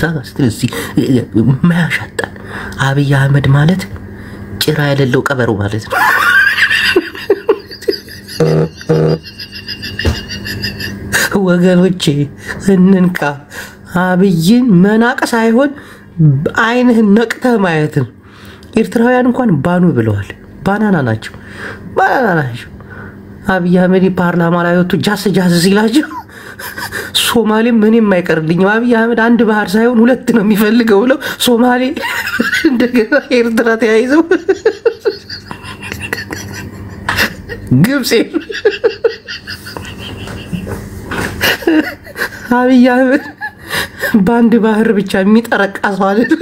ጋር ስትሉ እዚህ ማያሻጣል። አብይ አህመድ ማለት ጭራ ያለለው ቀበሮ ማለት ነው። ወገኖቼ እንንቃ። አብይን መናቅ ሳይሆን አይንህን ነቅተህ ማየት ነው። ኤርትራውያን እንኳን ባኑ ብለዋል። ባናና ናቸው። አብይ አህመድ ፓርላማ ላይ ወጥቶ ጃስ ሲላቸው ሶማሌ ምንም አይቀርልኝም አብይ አህመድ አንድ ባህር ሳይሆን ሁለት ነው የሚፈልገው ብለው ሶማሌ እንደገና ኤርትራ ተያይዘው ግብጽ አብይ አህመድ በአንድ ባህር ብቻ የሚጠረቃ ሰው አይደል?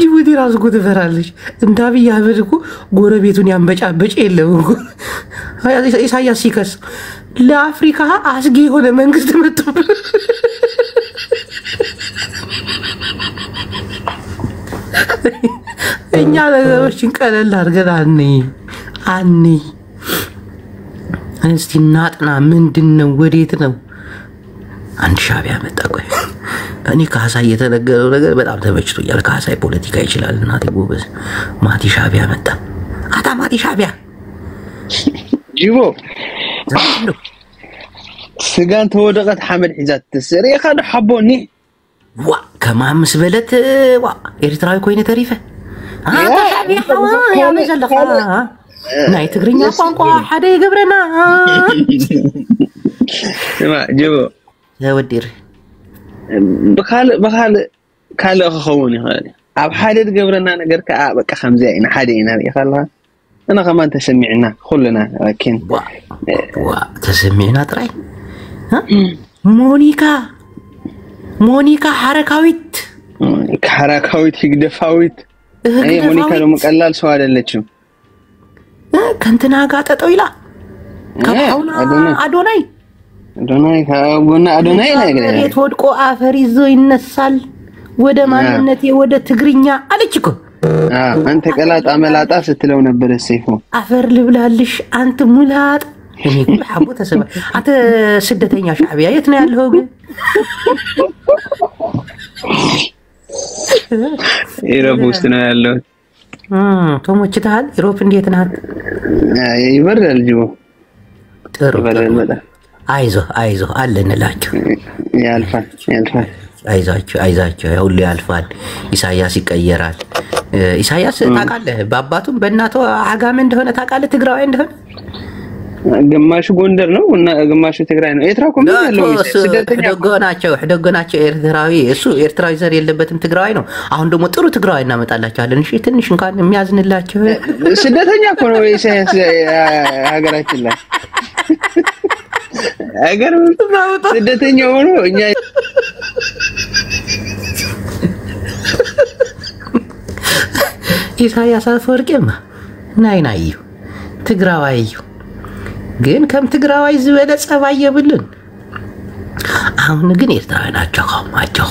ጅቡቲ ራሱ እኮ ትፈራለች። እንደ አብይ አህመድ እኮ ጎረቤቱን ያንበጫበጭ የለም እኮ። ኢሳያስ ሲከስ ለአፍሪካ አስጊ የሆነ መንግስት መጥቶ እኛ ነገሮችን ቀለል አድርገን አንይ እስቲ እናጥና። ምንድነው? ወዴት ነው? አንድ ሻዕቢያ መጣ። ቆይ እኔ ካሳይ የተነገረው ነገር በጣም ተመችቶኛል። ካሳይ ፖለቲካ ይችላል። እናቴ ጎበዝ። ማቲ ሻዕቢያ መጣ። አታ ማቲ ሻዕቢያ ጂቦ ስጋን ተወደቀት ሐመድ ሒዛት ተሰሪያ ካደ ሐቦኒ ዋ ከማምስ በለት ዋ ኤርትራዊ ኮይነ ተሪፈ አታ ሻዕቢያ ያ መዘለኻ ናይ ትግርኛ ቋንቋ ሓደ ይገብረና ስማ ጂቦ ተወዲር بخال خوني هذا أب حادد قبرنا نقرك بقى خمسة إن حادينا يخلها أنا كمان تسمعنا كلنا لكن تسمعنا ترى ها مونيكا حركاويت يقدفاويت أي مونيكا لو مقلال سؤال اللي تشوف كنتنا قاعدة طويلة كحونا أدوناي كابونا أدوناي لا يتودقو آفر يزو ينسال ወደ ማንነቴ ወደ ትግርኛ አለች እኮ አንተ ቀላጣ መላጣ ስትለው ነበር ሰይፉ አፈር ልብላልሽ አንተ ሙላጥ እኔ ሁሉ ሐቦ ተሰባ አንተ ስደተኛ ሻዕቢያ የት ነው ያለው ግን ኢሮፕ ውስጥ ነው ያለው ተሞችታል ኢሮፕ እንዴት ናት ይበርዳል ጅቦ ጥሩ አይዞህ አለንላችሁ ያልፋል አይዛችሁ ሁሉ ያልፋል ኢሳያስ ይቀየራል ኢሳያስ ታውቃለህ በአባቱም በእናቱ አጋም እንደሆነ ታውቃለህ ትግራዋይ እንደሆነ ግማሹ ጎንደር ነው እና ግማሹ ትግራይ ነው ኤርትራ ኮም ያለው ስደተኛ ደጎናቸው ኤርትራዊ እሱ ኤርትራዊ ዘር የለበትም ትግራዋይ ነው አሁን ደግሞ ጥሩ ትግራዋይ እናመጣላችኋለን እሺ ትንሽ እንኳን የሚያዝንላችሁ ስደተኛ እኮ ነው ኢሳያስ ሀገራችን ላይ አገር ስደተኛ ሆኖ እኛ ኢሳያስ አፈወርቂማ ናይናዩ ትግራዋይ ግን ከም ትግራዋይ ዝበለ ጸባይ የብልን አሁን ግን ኤርትራዊ ናቸው አቸው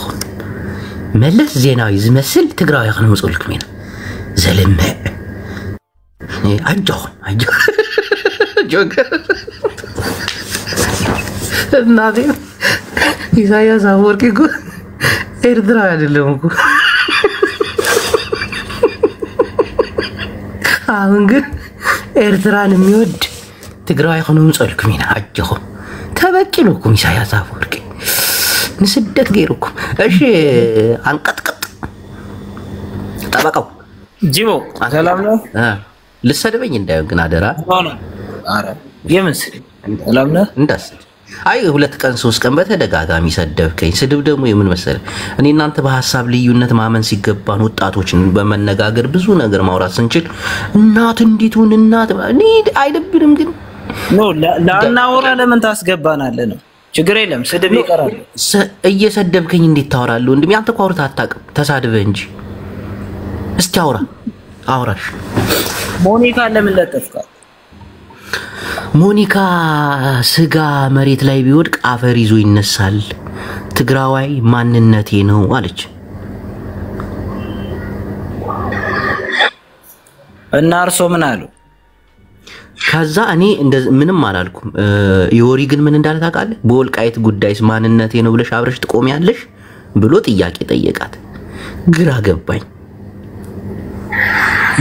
መለስ ዜናዊ ዝመስል ትግራዋይ ከነምጽልኩም ኢና ዘለመ አጆ ጆገር እናቴ ኢሳያስ አፈወርቂ እኮ ኤርትራዊ አይደለም እኮ አሁን ግን ኤርትራን የሚወድ ትግራዋይ ሆኖም ጸልኩም ኢና አጀኹም ተበቂሉኩም ኢሳያስ አፈወርቂ ንስደት ገይሩኩም እሺ አንቀጥቅጥ ጠበቀው ጂቦ ሰላም ነው ልሰደበኝ እንዳይሆን ግን አደራ አረ የምስ ሰላም ነው እንዳስ አይ 2 ቀን 3 ቀን በተደጋጋሚ ሰደብከኝ ስድብ ደግሞ የምን መሰለ እኔ እናንተ በሐሳብ ልዩነት ማመን ሲገባን ወጣቶችን በመነጋገር ብዙ ነገር ማውራት ስንችል እናት እንዲቱን እናት እኔ አይደብርም ግን ኖ ላናወራ ለምን ታስገባናለህ ነው ችግር የለም ስድብ ይቀራል እየሰደብከኝ እንዴት ታወራለህ ወንድም ያንተ ቋውርታ አታውቅም ተሳድበህ እንጂ እስቲ አውራሽ ሞኒካ ለምን ለጠፍካት ሞኒካ ስጋ መሬት ላይ ቢወድቅ አፈር ይዞ ይነሳል ትግራዋይ ማንነቴ ነው አለች እና እርሶ ምን አሉ ከዛ እኔ ምንም አላልኩም ዮሪ ግን ምን እንዳለ ታውቃለህ በወልቃይት ጉዳይስ ማንነቴ ነው ብለሽ አብረሽ ትቆሚያለሽ ብሎ ጥያቄ ጠየቃት ግራ ገባኝ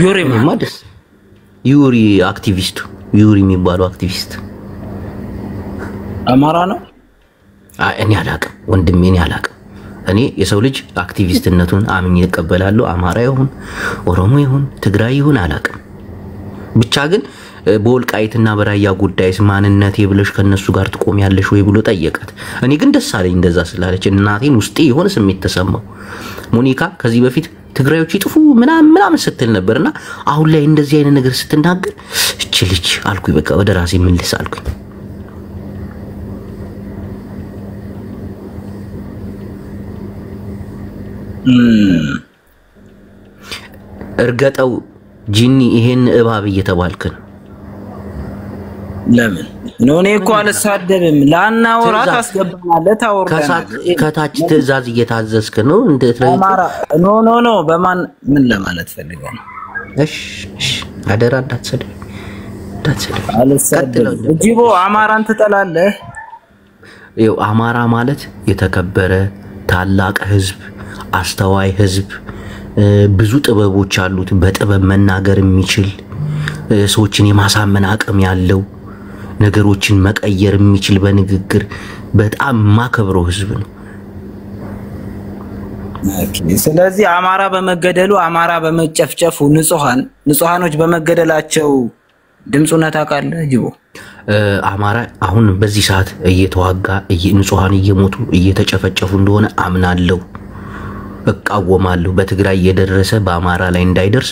ዮሪ ማድስ ዮሪ አክቲቪስቱ ዩሪ የሚባለው አክቲቪስት አማራ ነው እኔ አላቅም ወንድሜ እኔ አላቅም እኔ የሰው ልጅ አክቲቪስትነቱን አምኜ እቀበላለሁ አማራ ይሁን ኦሮሞ ይሁን ትግራይ ይሁን አላቅም ብቻ ግን በወልቃይትና በራያ ጉዳይስ ማንነቴ ብለሽ ከነሱ ጋር ትቆሚያለሽ ወይ ብሎ ጠየቃት እኔ ግን ደስ አለኝ እንደዛ ስላለች እናቴን ውስጤ የሆነ ስሜት ተሰማው ሞኒካ ከዚህ በፊት ትግራዮች ይጥፉ ምናምን ስትል ነበርና አሁን ላይ እንደዚህ አይነት ነገር ስትናገር እቺ ልጅ አልኩኝ በቃ ወደ ራሴ ምልስ አልኩኝ እርገጠው ጂኒ ይሄን እባብ እየተባልክ ነው ለምን ኖኔ እኮ አልሳደብም ላናወራ ታስገባናለህ ታወራለህ ከታች ትዕዛዝ እየታዘዝክ ነው አማራ ኖ በማን ምን ለማለት ፈልገህ ነው እሺ አደራ እንዳትሰደብ አልሳደብም ጂቦ አማራን ትጠላለህ ይው አማራ ማለት የተከበረ ታላቅ ህዝብ አስተዋይ ህዝብ ብዙ ጥበቦች አሉት በጥበብ መናገር የሚችል ሰዎችን የማሳመን አቅም ያለው ነገሮችን መቀየር የሚችል በንግግር በጣም ማከብረው ህዝብ ነው ስለዚህ አማራ በመገደሉ አማራ በመጨፍጨፉ ንጹሃኖች በመገደላቸው ድምጹና ታውቃለህ ጅቦ አማራ አሁን በዚህ ሰዓት እየተዋጋ ንጹሃን እየሞቱ እየተጨፈጨፉ እንደሆነ አምናለሁ እቃወማለሁ በትግራይ እየደረሰ በአማራ ላይ እንዳይደርስ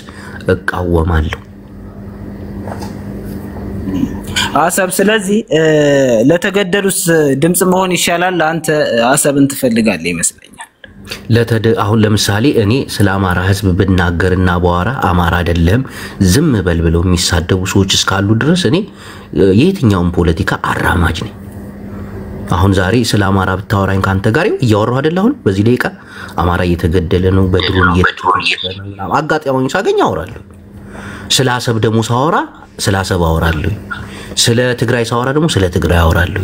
እቃወማለሁ አሰብ ስለዚህ ለተገደሉስ ድምጽ መሆን ይሻላል አንተ አሰብን ትፈልጋለህ ይመስለኛል አሁን ለምሳሌ እኔ ስለ አማራ ህዝብ ብናገርና በኋላ አማራ አይደለም ዝም በልብለው የሚሳደቡ ሰዎች እስካሉ ድረስ እኔ የትኛውም ፖለቲካ አራማጅ ነኝ አሁን ዛሬ ስለ አማራ ብታወራኝ ካንተ ጋር እያወራሁ አይደል? አሁን በዚህ ደቂቃ አማራ እየተገደለ ነው፣ በድሮን እየተገደለ ነው። አጋጣሚውን ሳገኝ አወራለሁ። ስለ አሰብ ደግሞ ሳወራ ስለ አሰብ አወራለሁ። ስለ ትግራይ ሳወራ ደግሞ ስለ ትግራይ አወራለሁ።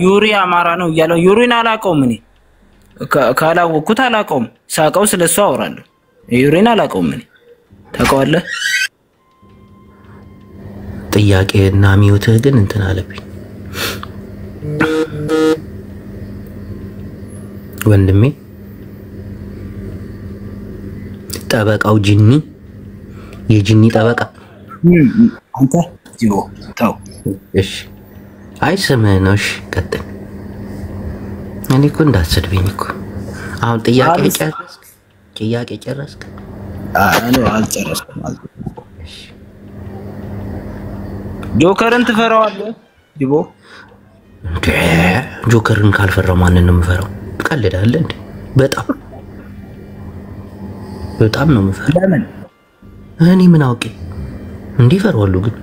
ዩሪ አማራ ነው እያለው ዩሪን አላውቀውም። እኔ ካላወቅኩት አላውቀውም። ሳውቀው ስለሱ አወራለሁ። ዩሪን አላውቀውም። እኔ ታውቀዋለህ? ጥያቄና ሚውትህ ግን እንትን አለብኝ ወንድሜ። ጠበቃው ጂኒ የጂኒ ጠበቃ አንተ ጂቦ ታው እሺ፣ አይ ስምህ ነው። እሺ ቀጥል። እኔ እኮ እንዳትሰድብኝ እኮ። አሁን ጥያቄ ጨረስክ? እኔ አልጨረስኩም። ጆከርን ትፈራዋለህ ጂቦ? ጆከርን ካልፈራው ማንን ነው የምፈራው? ትቀልዳለህ እንዴ? በጣም ነው የምፈራው። ለምን? እኔ ምን አውቄ እንዴ? ፈራዋለሁ ግን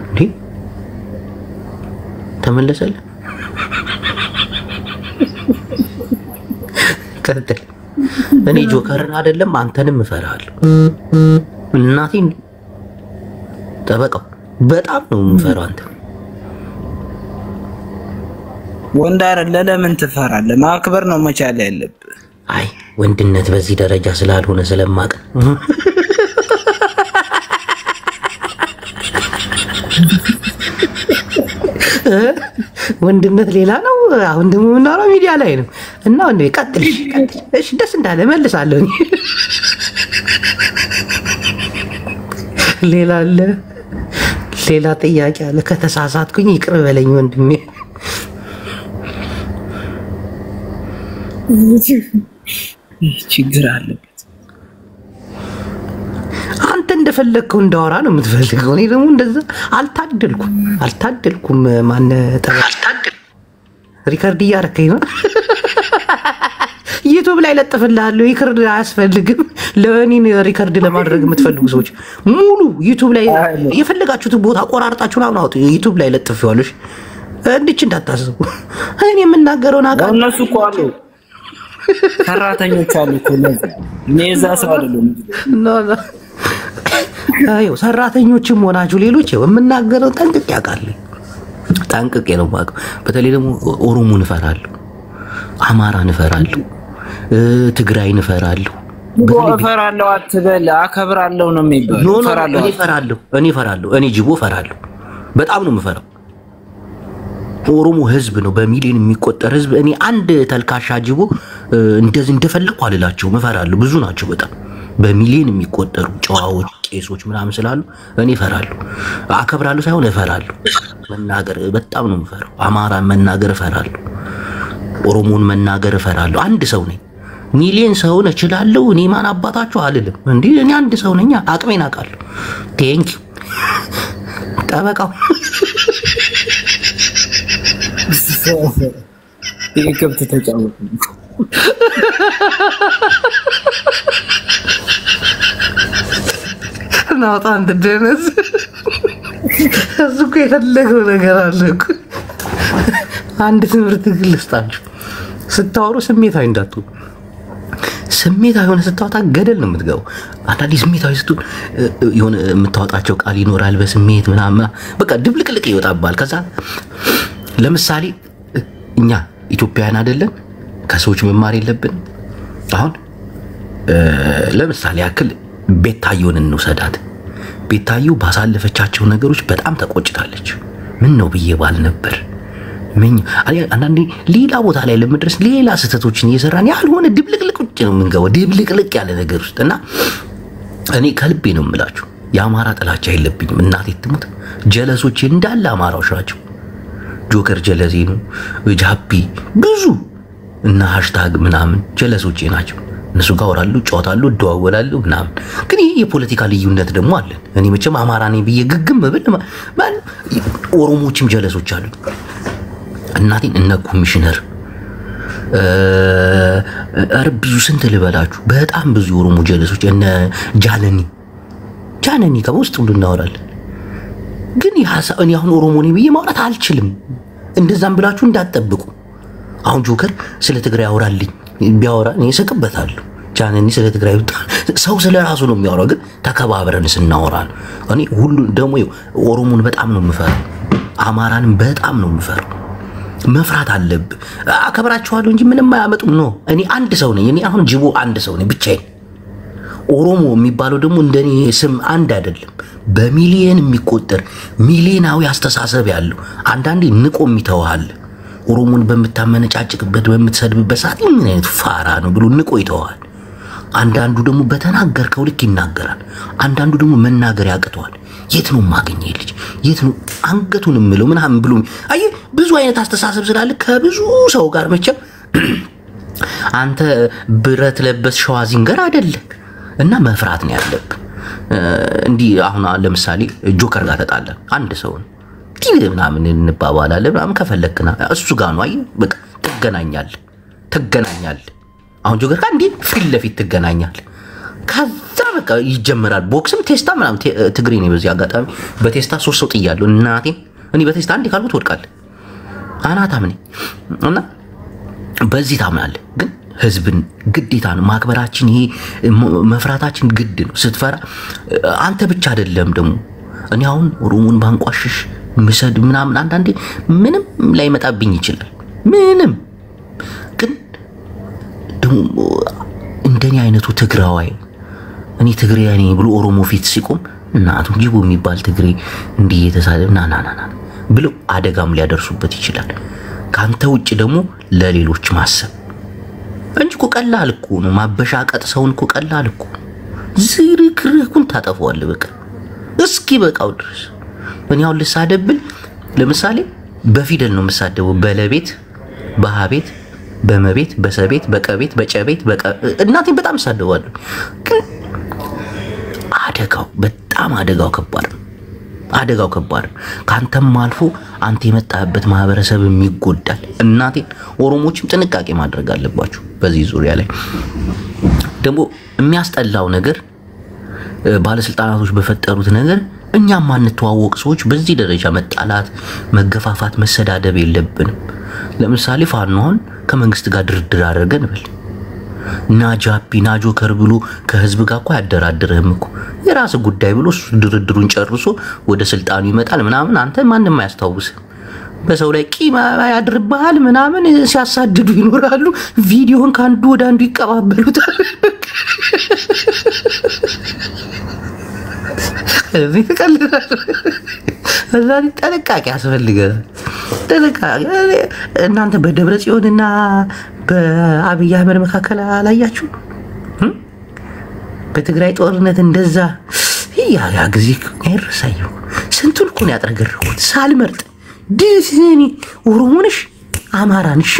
እንዴ ተመለሰልህ? ቀጥል። እኔ ጆከርን አይደለም አንተንም እፈራለሁ። እናቴን ጠበቃው በጣም ነው የምፈራው። አንተ ወንድ አይደለ? ለምን ትፈራለህ? ማክበር ነው መቻል ያለብህ። አይ ወንድነት በዚህ ደረጃ ስላልሆነ ስለማቀ ወንድነት ሌላ ነው። አሁን ደግሞ የምናወራው ሚዲያ ላይ ነው እና ወንድ ቀጥል። እሺ ደስ እንዳለ መልሳለሁ። ሌላ ጥያቄ አለ? ከተሳሳትኩኝ ይቅር በለኝ ወንድሜ። ችግር አለበት። አንተ እንደፈለግከው እንዳወራ ነው የምትፈልገው። እኔ ደግሞ እንደዛ አልታደልኩም። ማን ሪከርድ እያደረከኝ ነው? ዩቲዩብ ላይ ለጥፍልሃለሁ። ሪከርድ አያስፈልግም። ለእኔ ሪከርድ ለማድረግ የምትፈልጉ ሰዎች ሙሉ ዩቲዩብ ላይ የፈለጋችሁትን ቦታ ቆራርጣችሁን አውጡ። ዩቲዩብ ላይ ለጥፌዋለሁ። እንድች እንዳታስቡ። እኔ የምናገረውን አውቃለሁ። እነሱ እኮ አሉ ሰራተኞች አሉ እኮ እኔ እዛ ሰው አይደለም። አዮ ሰራተኞችም ሆናችሁ ሌሎች የምናገረውን ጠንቅቄ አውቃለሁ። ጠንቅቄ ነው የማውቀው። በተለይ ደግሞ ኦሮሞን እፈራለሁ፣ አማራን እፈራለሁ፣ ትግራይን እፈራለሁ። እፈራለሁ አትበል፣ አከብራለሁ ነው የሚባለው። እኔ እፈራለሁ። እኔ ጅቦ እፈራለሁ። በጣም ነው የምፈራው። ኦሮሞ ህዝብ ነው፣ በሚሊዮን የሚቆጠር ህዝብ። እኔ አንድ ተልካሻ ጅቦ እንደዚህ እንደፈለኩ አልላቸውም። እፈራለሁ። ብዙ ናቸው በጣም በሚሊዮን የሚቆጠሩ ጨዋዎች፣ ቄሶች ምናምን ስላሉ እኔ እፈራለሁ። አከብራለሁ ሳይሆን እፈራለሁ። መናገር በጣም ነው የምፈራው። አማራን መናገር እፈራለሁ። ኦሮሞን መናገር እፈራለሁ። አንድ ሰው ነኝ። ሚሊዮን ሰውን እችላለሁ። እኔ ማን አባታችሁ አልልም እንዴ? እኔ አንድ ሰው ነኝ። አቅሜን አውቃለሁ። ቴንክ ጠበቃው የከብት ተጫወቱ ናውጣ አንተ ደነስ እሱኮ የፈለገው ነገር አለ እኮ። አንድ ትምህርት ግልስታችሁ ስታወሩ ስሜታዊ እንዳትሆኑ። ስሜታዊ ሆነ ስታወጣ ገደል ነው የምትገባው። አንዳንዴ ስሜታዊ ስትሆን የሆነ የምታወጣቸው ቃል ይኖራል በስሜት ምናምን፣ በቃ ድብልቅልቅ ይወጣባል። ከዛ ለምሳሌ እኛ ኢትዮጵያውያን አይደለን? ከሰዎች መማር የለብን? አሁን ለምሳሌ ያክል ቤታየውን እንውሰዳት። ቤታየው ባሳለፈቻቸው ነገሮች በጣም ተቆጭታለች። ምን ነው ብዬ ባል ነበር። አንዳንዴ ሌላ ቦታ ላይ ለመድረስ ሌላ ስህተቶችን እየሰራን ያልሆነ ድብልቅልቅ ውጭ ነው የምንገባው፣ ድብልቅልቅ ያለ ነገር ውስጥ እና እኔ ከልቤ ነው የምላችሁ የአማራ ጥላቻ የለብኝም። እናቴ ትሙት ጀለሶች እንዳለ አማራዎች ናቸው። ጆከር ጀለሴ ነው፣ ጃፒ ብዙ እና ሃሽታግ ምናምን ጀለሶቼ ናቸው። እነሱ ጋር አወራለሁ፣ ጫወታለሁ፣ እደዋወላለሁ ምናምን። ግን ይሄ የፖለቲካ ልዩነት ደግሞ አለን። እኔ መቼም አማራ ነኝ ብዬ ግግም ብል ኦሮሞዎችም ጀለሶች አሉ። እናቴን እነ ኮሚሽነር ብዙ ስንት ልበላችሁ፣ በጣም ብዙ የኦሮሞ ጀለሶች እነ ጃነኒ ከውስጥ ሁሉ እናወራለን። ግን እኔ አሁን ኦሮሞ ነኝ ብዬ ማውራት አልችልም። እንደዛም ብላችሁ እንዳትጠብቁ። አሁን ጆከር ስለ ትግራይ ያወራልኝ ቢያወራ እኔ እሰቅበታለሁ። ጃንኒ ስለ ትግራይ ሰው ስለ ራሱ ነው የሚያወራው፣ ግን ተከባብረን ስናወራ እኔ ሁሉ ደግሞ ኦሮሞን በጣም ነው የምፈራው፣ አማራንም በጣም ነው የምፈራው። መፍራት አለብህ። አከብራቸዋለሁ እንጂ ምንም አያመጡም ነው። እኔ አንድ ሰው ነኝ። እኔ አሁን ጅቦ አንድ ሰው ነኝ ብቻዬን። ኦሮሞ የሚባለው ደግሞ እንደኔ ስም አንድ አይደለም፣ በሚሊየን የሚቆጠር ሚሊዮናዊ አስተሳሰብ ያለው አንዳንዴ ንቆ የሚተዋል። ኦሮሞን በመታመነጫጭቅበት በመትሰድብበት ሰዓት ምን አይነት ፋራ ነው ብሎ ንቆ ይተዋል። አንዳንዱ ደግሞ በተናገርከው ልክ ይናገራል። አንዳንዱ ደግሞ መናገር ያቅተዋል። የት ነው ማገኘው ልጅ የት ነው አንገቱን ምለው ምናምን ብሎ አይ ብዙ አይነት አስተሳሰብ ስላለ ከብዙ ሰው ጋር መቼም አንተ ብረት ለበስ ሸዋዚንገር አይደለም እና መፍራት ነው ያለብህ። እንዲ አሁን ለምሳሌ ጆከር ጋር ተጣላ አንድ ሰው ዲል ምናምን እንባባላለን ምናምን ከፈለክና እሱ ጋር ነው አይ በቃ ትገናኛለህ። አሁን ጆከር ጋር እንዲ ፊት ለፊት ትገናኛለህ። ከዛ በቃ ይጀምራል። ቦክስም ቴስታ ምናምን ትግሬ ነው። በዚህ አጋጣሚ በቴስታ 3 ሰው ጥያለሁ እናቴ። እኔ በቴስታ አንዴ ካልኩት ወድቃለሁ አናታም ነኝ እና በዚህ ታምናለህ። ግን ህዝብን ግዴታ ነው ማክበራችን። ይሄ መፍራታችን ግድ ነው። ስትፈራ አንተ ብቻ አይደለም ደግሞ እኔ አሁን ኦሮሞን ባንቋሽሽ ምሰድ ምናምን አንዳንዴ ምንም ላይ መጣብኝ ይችላል። ምንም ግን ደግሞ እንደኔ አይነቱ ትግራዋይ እኔ ትግሬ ነኝ ብሎ ኦሮሞ ፊት ሲቆም እናቱ ጅቦ የሚባል ትግሬ እንዲህ የተሳደብ ና ብሎ አደጋም ሊያደርሱበት ይችላል። ካንተ ውጭ ደግሞ ለሌሎች ማሰብ እንጂ ቀላል እኮ ነው። ማበሻቀጥ ሰውን ቀላል እኮ ዝርክርኩን ታጠፈዋለህ በቃ እስኪ በቃው ድረስ። እኔ አሁን ልሳደብል ለምሳሌ በፊደል ነው የምሳደበው። በለቤት በሃቤት በመቤት በሰቤት በቀቤት በጨቤት እናቴ በጣም ሳደዋለሁ። ግን በጣም አደጋው ከባድ ነው። ካንተም አልፎ አንተ የመጣበት ማህበረሰብ የሚጎዳል። እናቴ ኦሮሞችም ጥንቃቄ ማድረግ አለባችሁ በዚህ ዙሪያ ላይ። ደግሞ የሚያስጠላው ነገር ባለስልጣናቶች በፈጠሩት ነገር እኛም ማንተዋወቅ ሰዎች በዚህ ደረጃ መጣላት፣ መገፋፋት፣ መሰዳደብ የለብንም። ለምሳሌ ፋኖን ከመንግስት ጋር ድርድር አድርገን በል ናጃፒ ናጆከር ብሎ ከህዝብ ጋር እኮ ያደራድርህም እኮ የራስ ጉዳይ ብሎ ድርድሩን ጨርሶ ወደ ስልጣኑ ይመጣል ምናምን አንተ ማንንም አያስታውስም። በሰው ላይ ቂም ያድርብሃል ምናምን ሲያሳድዱ ይኖራሉ። ቪዲዮን ካንዱ ወደ አንዱ ይቀባበሉታል። እዚህ ተቀልዳል። እዛኔ ጥንቃቄ ያስፈልጋል። እናንተ በደብረ ጽዮንና በአብይ አህመድ መካከል አላያችሁ? በትግራይ ጦርነት እንደዛ ያ ጊዜ አይረሳየው። ስንቱን እኮ ነው ያጥረገረኩት ሳልመርጥ ድስኒ ኦሮሞ ነሽ፣ አማራ ነሽ፣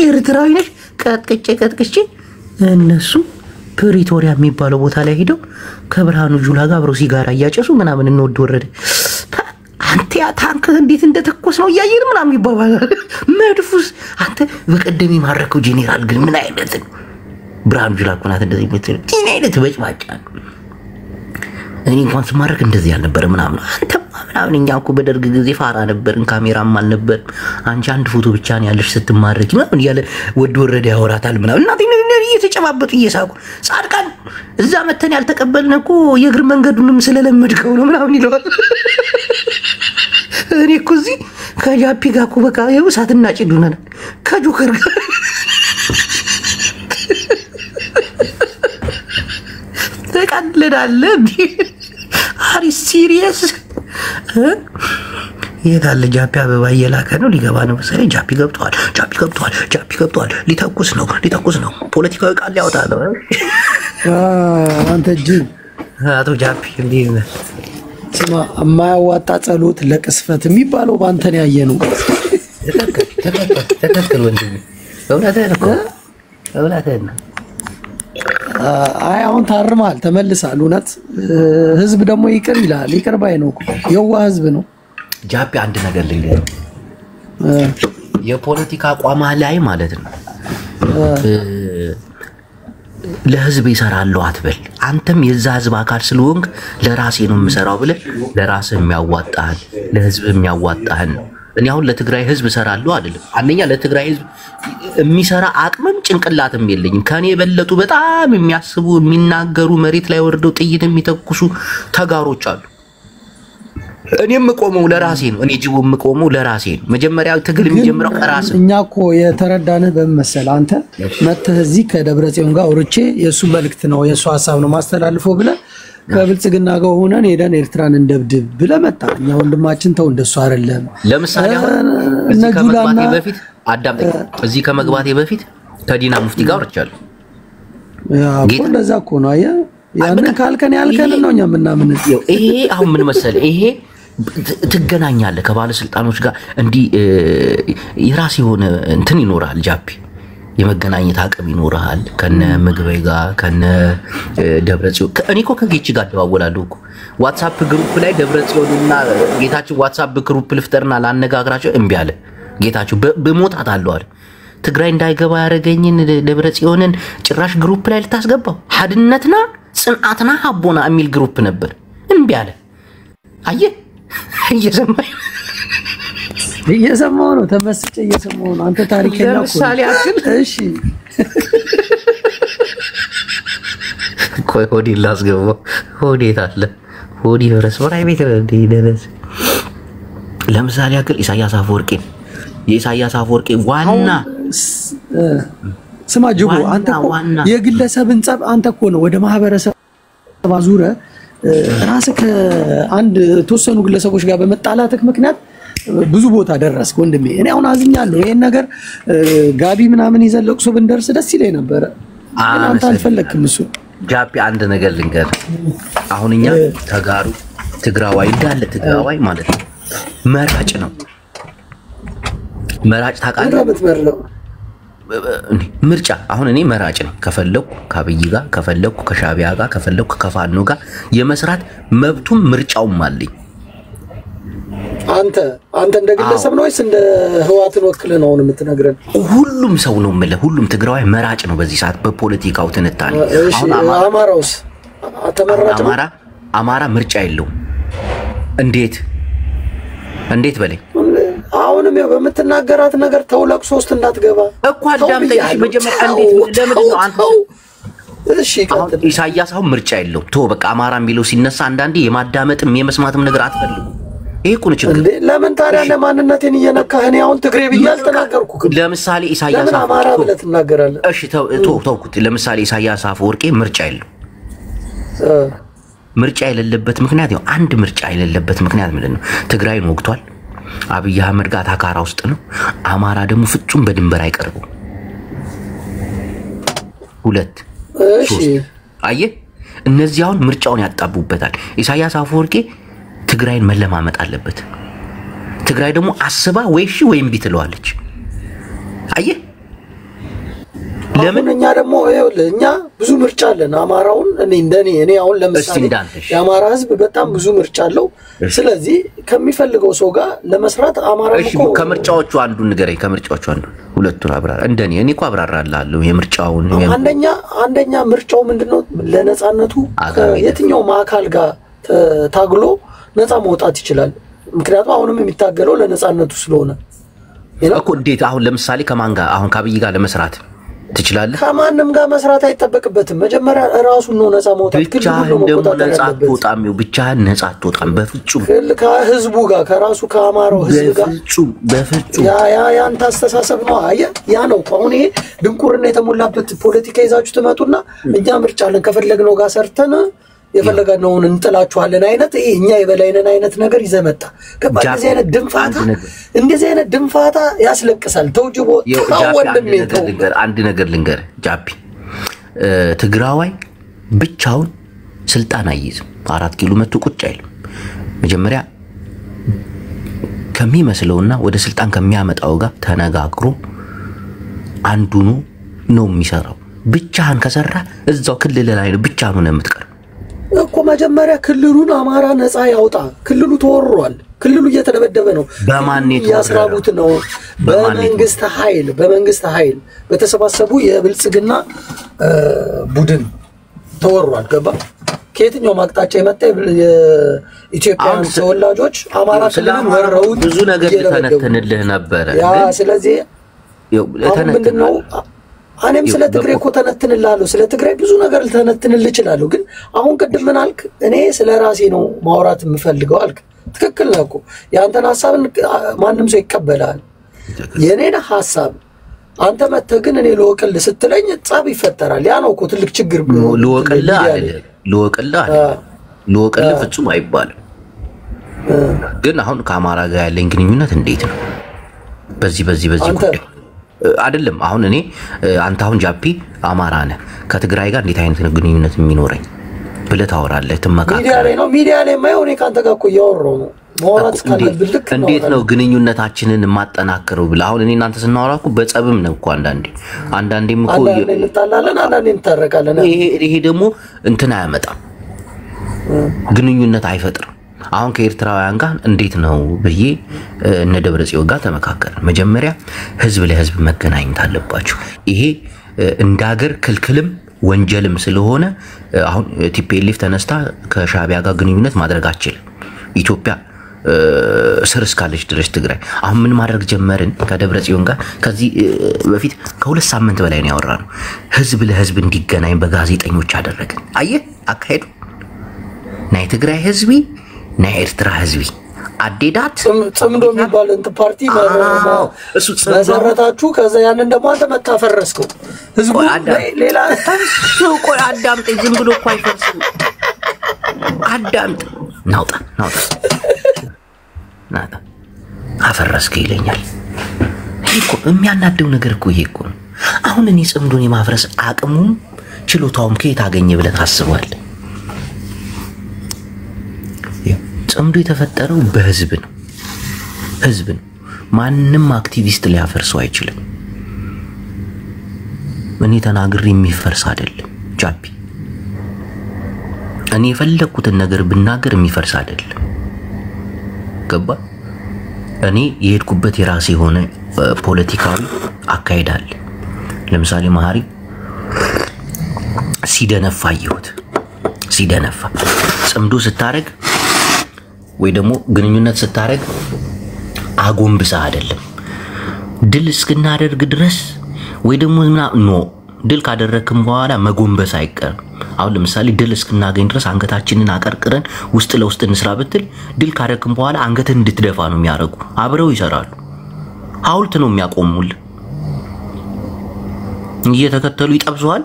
ኤርትራዊ ነሽ ቀጥቅጬ እነሱ ፕሪቶሪያ የሚባለው ቦታ ላይ ሄደው ከብርሃኑ ጁላ ጋር አብረው ሲጋራ እያጨሱ ምናምን እንወድ ወረደ። አንተ ያ ታንክ እንዴት እንደተኮስ ነው እያየን ምናምን ይባባላል። መድፉስ አንተ በቀደም የማረከው ጄኔራል ግን ምን አይነት ነው? ብርሃኑ ጁላ እኮ ናት እንደዚህ የምትል ምን አይነት በጭባጫ ነው? እኔ እንኳን ስማረክ እንደዚህ ያልነበረ ምናምን አንተ ምናምን እኛ እኮ በደርግ ጊዜ ፋራ ነበርን፣ ካሜራም አልነበርም። አንቺ አንድ ፎቶ ብቻ ነው ያለሽ ስትማረክ ምናምን እያለ ወድ ወረደ ያወራታል ምናምን እናቴ እየተጨባበጡ እየሳቁ ጻድቃን እዛ መተን ያልተቀበልን እኮ የእግር መንገዱንም ስለለመድከው ነው ምናምን ይለዋል። እኔ እኮ እዚህ ከጃፒ ጋር እኮ በቃ ይኸው እሳትና ጭድ ሆነናል ከጆከር ጋር ተቀልዳለህ እንዴ? አሪ ሲሪየስ የታለ ጃፒ አበባ እየላከ ነው ሊገባ ነው መሰለኝ። ጃፒ ገብቷል። ሊተኩስ ነው። ፖለቲካዊ ቃል ሊያወጣ ነው። አንተ እጅ አቶ ጃፒ እንዴ ነው ስማ፣ የማያዋጣ ጸሎት ለቅስፈት የሚባለው ባንተን ያየ ነው። ተከተል ወንድሜ እውነትህን ነው። አይ አሁን ታርማል፣ ተመልሳል። እውነት ህዝብ ደግሞ ይቅር ይላል። ይቅር ባይ ነው፣ የዋህ ህዝብ ነው። ጃፒ አንድ ነገር ልንገርህ፣ የፖለቲካ አቋም ላይ ማለት ነው ለህዝብ ይሰራሉ አትበል። አንተም የዛ ህዝብ አካል ስለሆንክ ለራሴ ነው የምሰራው ብለህ ለራስህ የሚያዋጣህን ለህዝብ የሚያዋጣህን ነው። እኔ አሁን ለትግራይ ህዝብ እሰራለሁ አይደለም። አንደኛ ለትግራይ ህዝብ የሚሰራ አቅምም ጭንቅላትም የለኝም። ከኔ የበለጡ በጣም የሚያስቡ የሚናገሩ መሬት ላይ ወርደው ጥይት የሚተኩሱ ተጋሮች አሉ። እኔ የምቆመው ለራሴ ነው። እኔ ጅቦ የምቆመው ለራሴ ነው። መጀመሪያ ትግል የሚጀምረው ከራስ ነው። እኛ እኮ የተረዳንህ በመሰል አንተ መተህ እዚህ ከደብረጽዮን ጋር አውርቼ የሱ መልእክት ነው የሱ ሐሳብ ነው ማስተላልፈው ብለህ ከብልጽግና ጋር ሆነን ሄደን ኤርትራን እንደብድብ ብለህ መጣ። እኛ ወንድማችን ተው እንደሱ አይደለም። ለምሳሌ አሁን እዚህ ከመግባቴ በፊት ከዲና ሙፍቲ ጋር አውርቻለሁ። ያው እንደዛ እኮ ነው። አየህ ያንን ካልከን ያልከን ነው እኛ ምናምን ይሄ አሁን ምን መሰለህ ይሄ ትገናኛለህ ከባለስልጣኖች ጋር እንዲህ የራስ የሆነ እንትን ይኖራል ጃፒ የመገናኘት አቅም ይኖርሃል ከነ ምግበይ ጋር ከነ ደብረጽዮን እኔ እኮ ከጌች ጋር ደዋወላለሁ እኮ ዋትስአፕ ግሩፕ ላይ ደብረጽዮንና ጌታቸው ዋትስአፕ ግሩፕ ልፍጠርና ላነጋግራቸው እምቢ አለ ጌታቸው በሞታት አለዋል ትግራይ እንዳይገባ ያረገኝን ደብረጽዮንን ጭራሽ ግሩፕ ላይ ልታስገባው ሐድነትና ጽንዓትና ሀቦና የሚል ግሩፕ ነበር እምቢ አለ አየህ እየሰማሁ ነው ተመስጬ እየሰማሁ ነው አንተ ታሪከኛ እኮ ለምሳሌ አክል እሺ ቆይ ሆዲ ላስገባው ሆዲ ታለ ሆዲ ረስወራይ ቤት ደረስ ለምሳሌ አክል ኢሳያስ አፈወርቂ የኢሳያስ አፈወርቂ ዋና ስማ ጅቦ አንተ የግለሰብን ጸብ አንተ እኮ ነው ወደ ማህበረሰብ አዙረ ራስ ከአንድ ተወሰኑ ግለሰቦች ጋር በመጣላትክ ምክንያት ብዙ ቦታ ደረስክ ወንድሜ እኔ አሁን አዝኛለሁ ይሄን ነገር ጋቢ ምናምን ይዘለቅሶ ብንደርስ ደስ ይለኝ ነበር አንተ አልፈለክም እሱ ጃፒ አንድ ነገር ልንገር አሁንኛ ተጋሩ ትግራዋይ እንዳለ ትግራዋይ ማለት ነው መራጭ ነው መራጭ ታውቃለህ ምርጫ አሁን እኔ መራጭ ነኝ ከፈለኩ ከአብይ ጋር ከፈለኩ ከሻቢያ ጋር ከፈለኩ ከፋኖ ጋር የመስራት መብቱም ምርጫውም አለኝ አንተ እንደ ግለሰብ ነው ወይስ እንደ ህዋትን ወክለህ ነው የምትነግረን ሁሉም ሰው ነው ማለት ሁሉም ትግራዋይ መራጭ ነው በዚህ ሰዓት በፖለቲካው ትንታኔ አሁን አማራውስ ተመራጭ አማራ ምርጫ የለውም እንዴት በለኝ አሁንም በመተናገራት ነገር ተውለቅ ሶስት እንዳትገባ እኮ አዳምጠኝ መጀመሪያ እንዴት ለምን ነው አንተ እሺ ኢሳያስ አሁን ምርጫ የለውም ቶ በቃ አማራ የሚለው ሲነሳ አንዳንዴ የማዳመጥም የመስማትም ነገር አትፈልጉ ይሄ እኮ ነው ችግር ለምን ታዲያ ለማንነቴን እየነካህ እኔ አሁን ትግሬ ብያል ተናገርኩ ለምሳሌ ኢሳያስ አማራ ብለህ ትናገራለህ እሺ ተውኩት ለምሳሌ ኢሳያስ አፈወርቂ ምርጫ የለው ምርጫ የሌለበት ምክንያት ያው አንድ ምርጫ የሌለበት ምክንያት ምንድነው ትግራይን ወግቷል አብይ አህመድ ጋር ታካራ ውስጥ ነው አማራ ደግሞ ፍጹም በድንበር አይቀርቡ ሁለት እሺ አየህ እነዚህ አሁን ምርጫውን ያጣቡበታል ኢሳያስ አፈወርቂ ትግራይን መለማመጥ አለበት ትግራይ ደግሞ አስባ ወይሺ ወይም ቢትለዋለች አየህ ለምን እኛ ደግሞ እኛ ብዙ ምርጫ አለን አማራውን እኔ አሁን ለምሳሌ የአማራ ህዝብ በጣም ብዙ ምርጫ አለው ስለዚህ ከሚፈልገው ሰው ጋር ለመስራት አማራ እኮ ከምርጫዎቹ አንዱ ንገረኝ ከምርጫዎቹ አንዱ ሁለቱን አብራራ እኔ እኮ አብራራላለሁ የምርጫውን አንደኛ ምርጫው ምንድነው ለነጻነቱ የትኛው ማዕከል ጋር ታግሎ ነፃ መውጣት ይችላል ምክንያቱም አሁንም የሚታገለው ለነጻነቱ ስለሆነ እኮ እንዴት አሁን ለምሳሌ ከማን ጋር አሁን ከአብይ ጋር ለመስራት ትችላለህ ከማንም ጋር መስራት አይተበቅበትም መጀመሪያ ራሱ ነው ነፃ መውጣት ብቻህን ነፃ አትወጣም በፍጹም ከህዝቡ ጋር ከራሱ ከአማራው ህዝብ ጋር በፍጹም ያን ታስተሳሰብ ነው ያ ነው አሁን ይሄ ድንቁርና የተሞላበት ፖለቲካ ይዛችሁ ትመጡና እኛ ምርጫ አለን ከፈለግነው ጋር ሰርተን የፈለጋነውን እንጥላችኋለን አይነት ይሄ እኛ የበላይነን አይነት ነገር ይዘመጣ እንደዚህ አይነት ድንፋታ ያስለቅሳል ተውጅቦ ታወንደም አንድ ነገር ልንገር ጃፒ ትግራዋይ ብቻውን ስልጣን አይይዝም 4 ኪሎ መጥቶ ቁጭ አይልም መጀመሪያ ከሚመስለውና ወደ ስልጣን ከሚያመጣው ጋር ተነጋግሮ አንዱኑ ነው የሚሰራው ብቻህን ከሰራ እዛው ክልል ላይ ነው ብቻህን ነው የምትቀር እኮ መጀመሪያ ክልሉን አማራ ነፃ ያውጣ ክልሉ ተወሯል ክልሉ እየተደበደበ ነው። በማን ያስራቡት ነው? በመንግስት ኃይል በተሰባሰቡ የብልጽግና ቡድን ተወሯል። ገባ? ከየትኛው ማቅጣጫ የመጣ የኢትዮጵያን ተወላጆች አማራ ክልልን ወረው ብዙ ነገር ተነተንልህ ነበር። ያ ስለዚህ ምንድነው እኔም ስለ ትግራይ እኮ ተነትንልሃለሁ። ስለ ትግራይ ብዙ ነገር ልተነትንልህ እችላለሁ። ግን አሁን ቅድም ምን አልክ? እኔ ስለ ራሴ ነው ማውራት የምፈልገው አልክ። ትክክል ነው እኮ ያንተን ሐሳብ ማንም ሰው ይቀበላል። የኔን ሐሳብ አንተ መተህ ግን እኔ ልወቅልህ ስትለኝ ጻብ ይፈጠራል። ያ ነው እኮ ትልቅ ችግር። ልወቅልህ ፍጹም አይባልም። ግን አሁን ከአማራ ጋር ያለኝ ግንኙነት እንዴት ነው? በዚህ ጉዳይ አይደለም። አሁን እኔ አንተ አሁን ጃፒ አማራ ነህ፣ ከትግራይ ጋር እንዴት አይነት ግንኙነት የሚኖረኝ ብለህ ታወራለህ፣ ትመካከራለህ። ሚዲያ ላይ ማየው እኔ ካንተ ጋር እኮ እያወራሁ ነው። ማውራት ካለብህ ልክ ነው። እንዴት ነው ግንኙነታችንን ማጠናከረው ብለህ አሁን እኔ እናንተ ስናወራ እኮ በጸብም ነው እኮ አንዳንዴም እኮ እንጣላለን፣ አንዳንዴ እንታረቃለን። ይሄ ደግሞ እንትን አያመጣም፣ ግንኙነት አይፈጥርም። አሁን ከኤርትራውያን ጋር እንዴት ነው ብዬ እነ ደብረጽዮን ጋር ተመካከርን። መጀመሪያ ህዝብ ለህዝብ መገናኘት አለባችሁ። ይሄ እንደ ሀገር ክልክልም ወንጀልም ስለሆነ አሁን ቲፒኤልኤፍ ተነስታ ከሻዕቢያ ጋር ግንኙነት ማድረግ አትችልም። ኢትዮጵያ ስር እስካለች ድረስ ትግራይ አሁን ምን ማድረግ ጀመርን ከደብረጽዮን ጋር። ከዚህ በፊት ከ2 ሳምንት በላይ ነው ያወራነው። ህዝብ ለህዝብ እንዲገናኝ በጋዜጠኞች አደረግን። አየህ አካሄዱ ናይ ትግራይ ህዝቢ ናይ ኤርትራ ህዝቢ አዴዳት ጽምዶ የሚባል እንትን ፓርቲ እሱ መሰረታችሁ። ከዛ ያንን ደግሞ አንተ መታፈረስከው ህዝቡ ሌላ ቆይ አዳምጥ። ዝም ብሎ እኮ አይፈርስም። አዳምጥ። ናውጣ አፈረስከ ይለኛል። ይሄ እኮ የሚያናደው ነገር እኮ ይሄ እኮ ነው። አሁን እኔ ጽምዶን የማፍረስ አቅሙም ችሎታውም ከየት አገኘ ብለህ ታስባለህ? ጽምዶ የተፈጠረው በህዝብ ነው። ማንም አክቲቪስት ሊያፈርሰው አይችልም። እኔ ተናግሬ የሚፈርስ አይደለም ጃፒ። እኔ የፈለኩትን ነገር ብናገር የሚፈርስ አይደለም። ገባ? እኔ የሄድኩበት የራሴ የሆነ ፖለቲካዊ አካሄድ አለ። ለምሳሌ መሐሪ ሲደነፋ ይሁት ሲደነፋ ጽምዶ ስታረግ ወይ ደግሞ ግንኙነት ስታረግ አጎንብሳ አይደለም ድል እስክናደርግ ድረስ ወይ ደግሞ ድል ካደረክም በኋላ መጎንበስ አይቀርም። አሁን ለምሳሌ ድል እስክናገኝ ድረስ አንገታችንን አቀርቅረን ውስጥ ለውስጥ እንስራ ብትል ድል ካደረክም በኋላ አንገትን እንድትደፋ ነው የሚያረጉ። አብረው ይሰራሉ። ሐውልት ነው የሚያቆሙል። እየተከተሉ ይጠብዙዋል።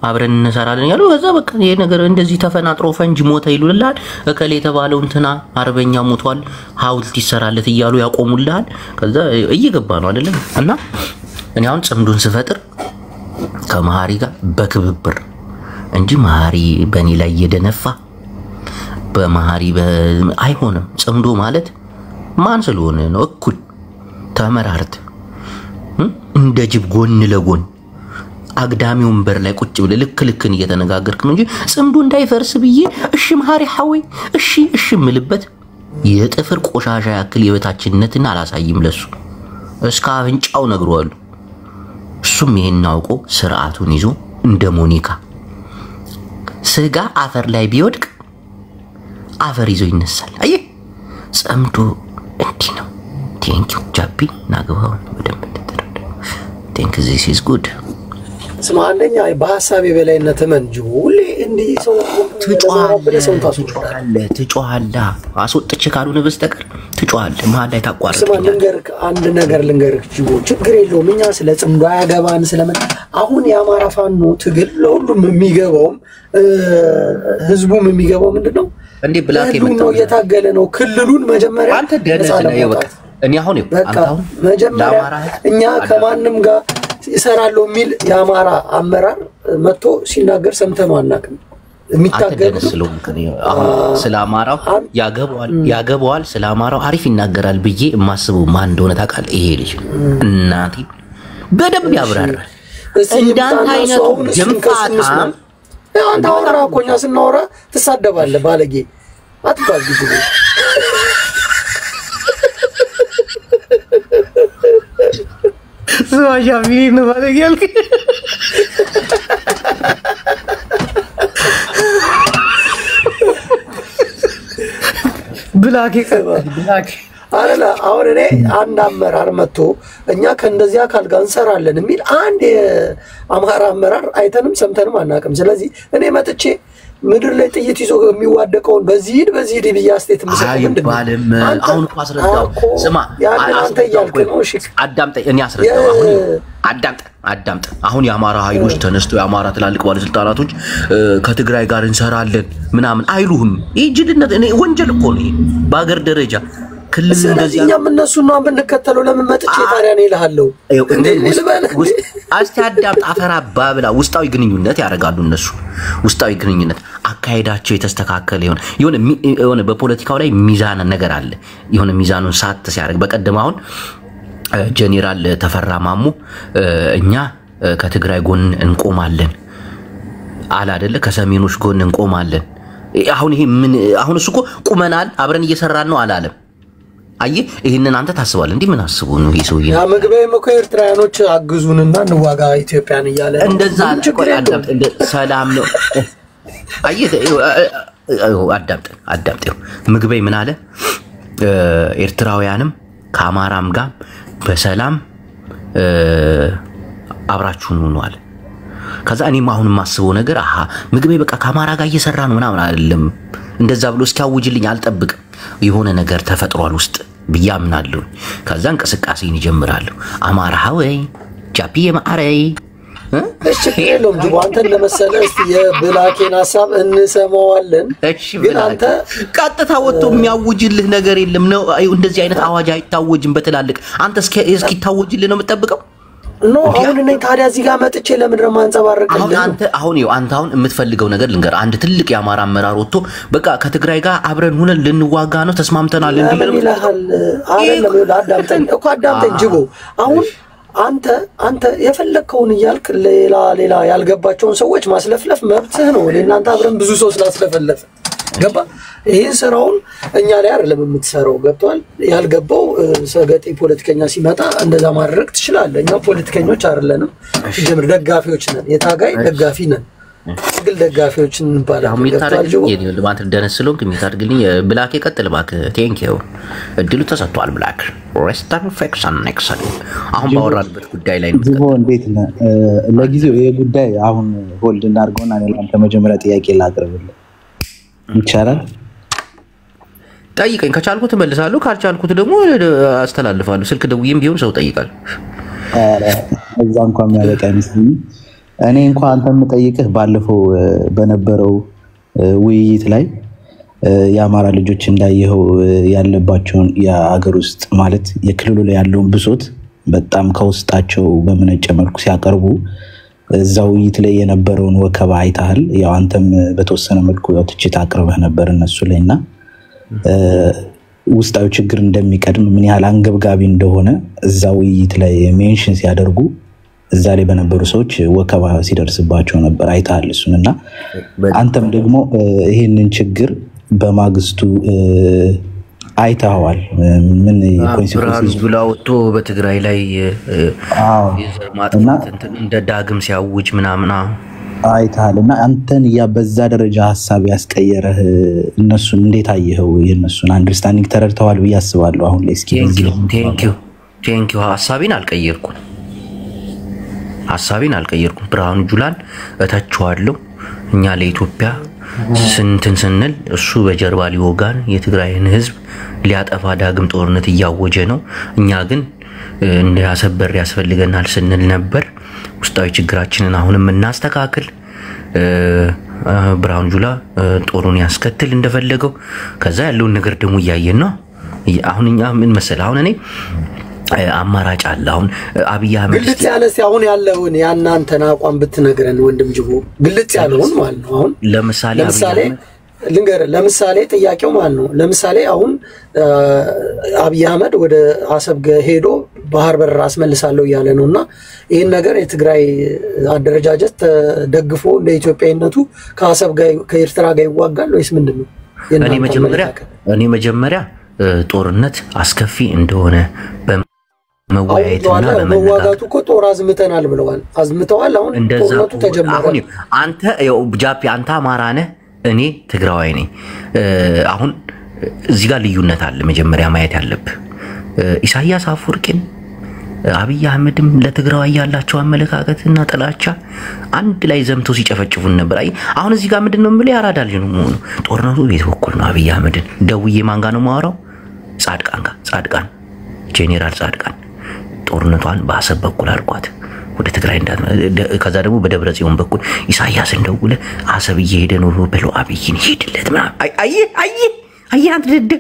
አብረን እንሰራለን ያለው ከዛ በቃ ይሄ ነገር እንደዚህ ተፈናጥሮ ፈንጅ ሞተ ይሉልሃል። እከሌ የተባለው እንትና አርበኛ ሞቷል ሐውልት ይሰራለት እያሉ ያቆሙልሃል። ከዛ እየገባ ነው አይደለም። እና እኔ አሁን ጽምዶን ስፈጥር ከመሐሪ ጋር በክብብር እንጂ መሐሪ በእኔ ላይ እየደነፋ በመሐሪ አይሆንም። ጽምዶ ማለት ማን ስለሆነ ነው እኩል ተመራርት እንደ ጅብ ጎን ለጎን አግዳሚ ወንበር ላይ ቁጭ ብለ ልክልክን እየተነጋገርክ ነው እንጂ ጽምዶ እንዳይፈርስ ብዬ እሺ መሐሪ ሐወይ እሺ ምልበት የጥፍር ቆሻሻ ያክል የበታችነትን አላሳይም ለሱ። እስከ አፍንጫው ነግሯል። እሱም ይሄን አውቆ ስርዓቱን ይዞ እንደ ሞኒካ ስጋ አፈር ላይ ቢወድቅ አፈር ይዞ ይነሳል። አየ ጽምዶ እንዲህ ነው። ቴንኪው ጃፒ ናገባው በደንብ ተደረደ። ቴንክ ዚስ ኢዝ ጉድ። ስማ አንደኛ በሐሳብ የበላይነት መንጁ ሁሌ እንዲህ ሰው ትጮሃለህ አስወጥቼ ካልሆነ በስተቀር ትጮሃለህ። መሀል ላይ ታቋርጥ። ስማ አንድ ነገር ልንገርህ ጅቦ፣ ችግር የለውም። እኛ ስለ ጽምዶ ያገባን ስለምን አሁን የአማራ ፋኖ ትግል ለሁሉም የሚገባውም ህዝቡም የሚገባው ምንድነው እንዴ ብላክ ነው እየታገለ ነው። ክልሉን መጀመሪያ አንተ ደነስ ነው ይወጣ። እኔ አሁን መጀመሪያ እኛ ከማንም ጋር ይሰራለው የሚል የአማራ አመራር መጥቶ ሲናገር ሰምተን አናውቅም። የሚታገል ስለ አማራው ያገባዋል ስለ አማራው አሪፍ ይናገራል ብዬ የማስበው ማን እንደሆነ ታውቃለህ? ይሄ ልጅ እናቴ በደንብ ያብራራል። እንዳንተ አይነቱ ጀምፋታ አንተ አወራ እኮ እኛ ስናወራ ትሳደባለህ። ባለጌ አትባል ጊዜ ስማሻ ቢኒ ነው ማለት ያልክ ብላክ አላ አሁን እኔ አንድ አመራር መጥቶ እኛ ከእንደዚህ አካል ጋር እንሰራለን የሚል አንድ አማራ አመራር አይተንም ሰምተንም አናውቅም። ስለዚህ እኔ መጥቼ ምድር ላይ ጥይት ይዞ የሚዋደቀውን በዚህ ሂድ ብያስቴት አይባልም። አሁን አስረዳው። ስማ አንተ እያልክ ነው። እሺ አዳምጠኝ፣ እኔ አስረዳው። አሁን አዳምጥ። አሁን የአማራ ኃይሎች ተነስተው የአማራ ትላልቅ ባለስልጣናቶች ከትግራይ ጋር እንሰራለን ምናምን አይሉህም። ይሄ ጅልነት፣ እኔ ወንጀል እኮ ነው በአገር ደረጃ። ክልል እንደዚህ እኛም እነሱ ነው የምንከተለው። ለምን መጥቼ ታዲያ ነው ይልሃለሁ። እስቲ አዳምጥ። አፈራ ባብላ ውስጣዊ ግንኙነት ያደርጋሉ እነሱ። ውስጣዊ ግንኙነት አካሄዳቸው የተስተካከለ የሆነ በፖለቲካው ላይ ሚዛን ነገር አለ። የሆነ ሚዛኑን ሳት ሲያደርግ በቀደም አሁን ጄኔራል ተፈራ ማሙ እኛ ከትግራይ ጎን እንቆማለን አለ አይደለ? ከሰሜኖች ጎን እንቆማለን። አሁን ይሄ ምን አሁን እሱ እኮ ቁመናል አብረን እየሰራን ነው አላለም። አይ ይሄንን አንተ ታስባለህ እንዴ? ምን አስቡ ነው ይሄ ሰውዬ? ያ ምግበይ መኮ ኤርትራያኖች አግዙንና እንዋጋ ኢትዮጵያን እያለ እንደዛ አዳምጥ። እንደ ሰላም ነው። አይ አዳምጥ። ምግበይ ምን አለ? ኤርትራውያንም ከአማራም ጋር በሰላም አብራችሁን ነው አለ። ከዛ እኔም አሁን የማስበው ነገር ምግበይ በቃ ከአማራ ጋር እየሰራ ነው ምናምን አይደለም። እንደዛ ብሎ እስኪያውጅልኝ አልጠብቅም። የሆነ ነገር ተፈጥሯል ውስጥ ብያምናለሁ። ከዛ እንቅስቃሴን ይጀምራለሁ። አማራ ሆይ ጃፒ ማአረይ እሺ ከለም ጅቦ አንተን ለመሰለ እስቲ የብላኬን ሐሳብ እንሰማዋለን። ግን አንተ ቀጥታ ወጥቶ የሚያውጅልህ ነገር የለም ነው። እንደዚህ አይነት አዋጅ አይታወጅም በትላልቅ። አንተ እስኪ ታውጅልህ ነው የምትጠብቀው? ኖ አሁን እኔ ታዲያ እዚህ ጋር መጥቼ ለምን ማንጸባረቅልህ? አንተ አሁን የምትፈልገው ነገር ልንገር። አንድ ትልቅ የአማራ አመራር ወጥቶ በቃ ከትግራይ ጋር አብረን ሆነን ልንዋጋ ነው ተስማምተናል እንዲል ይላል። አይደለም አዳምጠኝ እኮ አዳምጠኝ ጅቦ። አሁን አንተ የፈለከውን እያልክ ሌላ ያልገባቸውን ሰዎች ማስለፍለፍ መብትህ ነው። እናንተ አብረን ብዙ ሰው ስላስለፈለፈ ገባ። ይሄን ስራውን እኛ ላይ አይደለም የምትሰራው። ገብቷል? ያልገባው ሰገጤ ፖለቲከኛ ሲመጣ እንደዛ ማድረግ ትችላለህ። እኛ ፖለቲከኞች አይደለንም። ጀምር ደጋፊዎች ነን። የታጋይ ደጋፊ ነን። ትግል ደጋፊዎች እንባላለን። ለማንተ ደነስሎንክ የሚታርግልኝ ብላክ ይቀጥል እባክህ። ቴንኪው እድሉ ተሰጥቷል። ብላክ ሬስታር ፌክሽን ኔክሰን አሁን ባወራንበት ጉዳይ ላይ ነው። ጅቦ እንዴት ነህ? ለጊዜው ይሄ ጉዳይ አሁን ሆልድ እናድርገውና እኔ ለአንተ መጀመሪያ ጥያቄ ላቅርብልህ ይቻላል? ጠይቀኝ። ከቻልኩት እመልሳለሁ፣ ካልቻልኩት ደግሞ አስተላልፋለሁ። ስልክ ደውዬም ቢሆን ሰው ጠይቃለሁ። እዛ እንኳን የሚያበቃ አይመስለኝም። እኔ እንኳን አንተ የምጠይቅህ ባለፈው በነበረው ውይይት ላይ የአማራ ልጆች እንዳየኸው ያለባቸውን የአገር ውስጥ ማለት የክልሉ ላይ ያለውን ብሶት በጣም ከውስጣቸው በመነጨ መልኩ ሲያቀርቡ እዛ ውይይት ላይ የነበረውን ወከባ አይተሃል። ያው አንተም በተወሰነ መልኩ ትችት አቅርበህ ነበር እነሱ ላይና ውስጣዊ ችግር እንደሚቀድም ምን ያህል አንገብጋቢ እንደሆነ እዛ ውይይት ላይ ሜንሽን ሲያደርጉ እዛ ላይ በነበሩ ሰዎች ወከባ ሲደርስባቸው ነበር አይተሃል እሱንና አንተም ደግሞ ይሄንን ችግር በማግስቱ አይተዋል። ምን ኮንሲኩዌንስ ብላውቶ በትግራይ ላይ የዘር ማጥፋት እንደ ዳግም ሲያውጅ ምናምን አይተሃልና አንተን በዛ ደረጃ ሐሳብ ያስቀየረህ እነሱን እንዴት አየኸው? የነሱን አንደርስታንዲንግ ተረድተዋል ብዬ አስባለሁ። አሁን ላይ እስኪ ቴንኪው ሐሳቤን አልቀየርኩም። ብርሃኑ ጁላን እተቸዋለሁ። እኛ ለኢትዮጵያ ስንትን ስንል እሱ በጀርባ ሊወጋን የትግራይን ህዝብ ሊያጠፋ ዳግም ጦርነት እያወጀ ነው። እኛ ግን እንዲያሰበር ያስፈልገናል ስንል ነበር። ውስጣዊ ችግራችንን አሁንም እናስተካክል። ብርሃኑ ጁላ ጦሩን ያስከትል እንደፈለገው። ከዛ ያለውን ነገር ደግሞ እያየን ነው። አሁን እኛ ምን መሰለህ አሁን እኔ አማራጭ አለ። አሁን አብይ አህመድ ግልጽ ያለ ሲያሁን ያለውን ያናንተን አቋም ብትነግረን ወንድም ጅቦ፣ ግልጽ ያለውን ማለት ነው። አሁን ለምሳሌ ጥያቄው ማለት ነው። ለምሳሌ አሁን አብይ አህመድ ወደ አሰብ ሄዶ ባህር በር አስመልሳለሁ እያለ ነውና ይሄን ነገር የትግራይ አደረጃጀት ደግፎ ለኢትዮጵያዊነቱ ከአሰብ ጋር ከኤርትራ ጋር ይዋጋል ወይስ ምንድነው? እኔ መጀመሪያ ጦርነት አስከፊ እንደሆነ መዋየትና መዋጋቱ እኮ ጦር አዝምተናል ብለዋል። አዝምተዋል። አሁን ጦርነቱ ተጀመረ። አሁን አንተ ጃፒ አንተ አማራ ነህ፣ እኔ ትግራዋይ ነኝ። አሁን እዚህ ጋር ልዩነት አለ። መጀመሪያ ማየት ያለብህ ኢሳያስ አፈወርቂም አብይ አህመድም ለትግራዋይ ያላቸው አመለካከትና ጥላቻ አንድ ላይ ዘምተው ሲጨፈጭፉን ነበር። አሁን እዚህ ጋር ምንድነው የምልህ ያራዳ ልጅ ነው መሆኑ ጦርነቱ ቤት በኩል ነው። አብይ አህመድን ደውዬ ማን ጋር ነው የማወራው? ጻድቃን ጋር። ጻድቃን ጄኔራል ጻድቃን ጦርነቷን በአሰብ በኩል አድርጓት ወደ ትግራይ ከዛ ደግሞ በደብረ ጽዮን በኩል ኢሳያስን ደውለ አሰብ እየሄደ ነው ብሎ አብይን ሄድለት ምናምን። አይ አንተ ድድ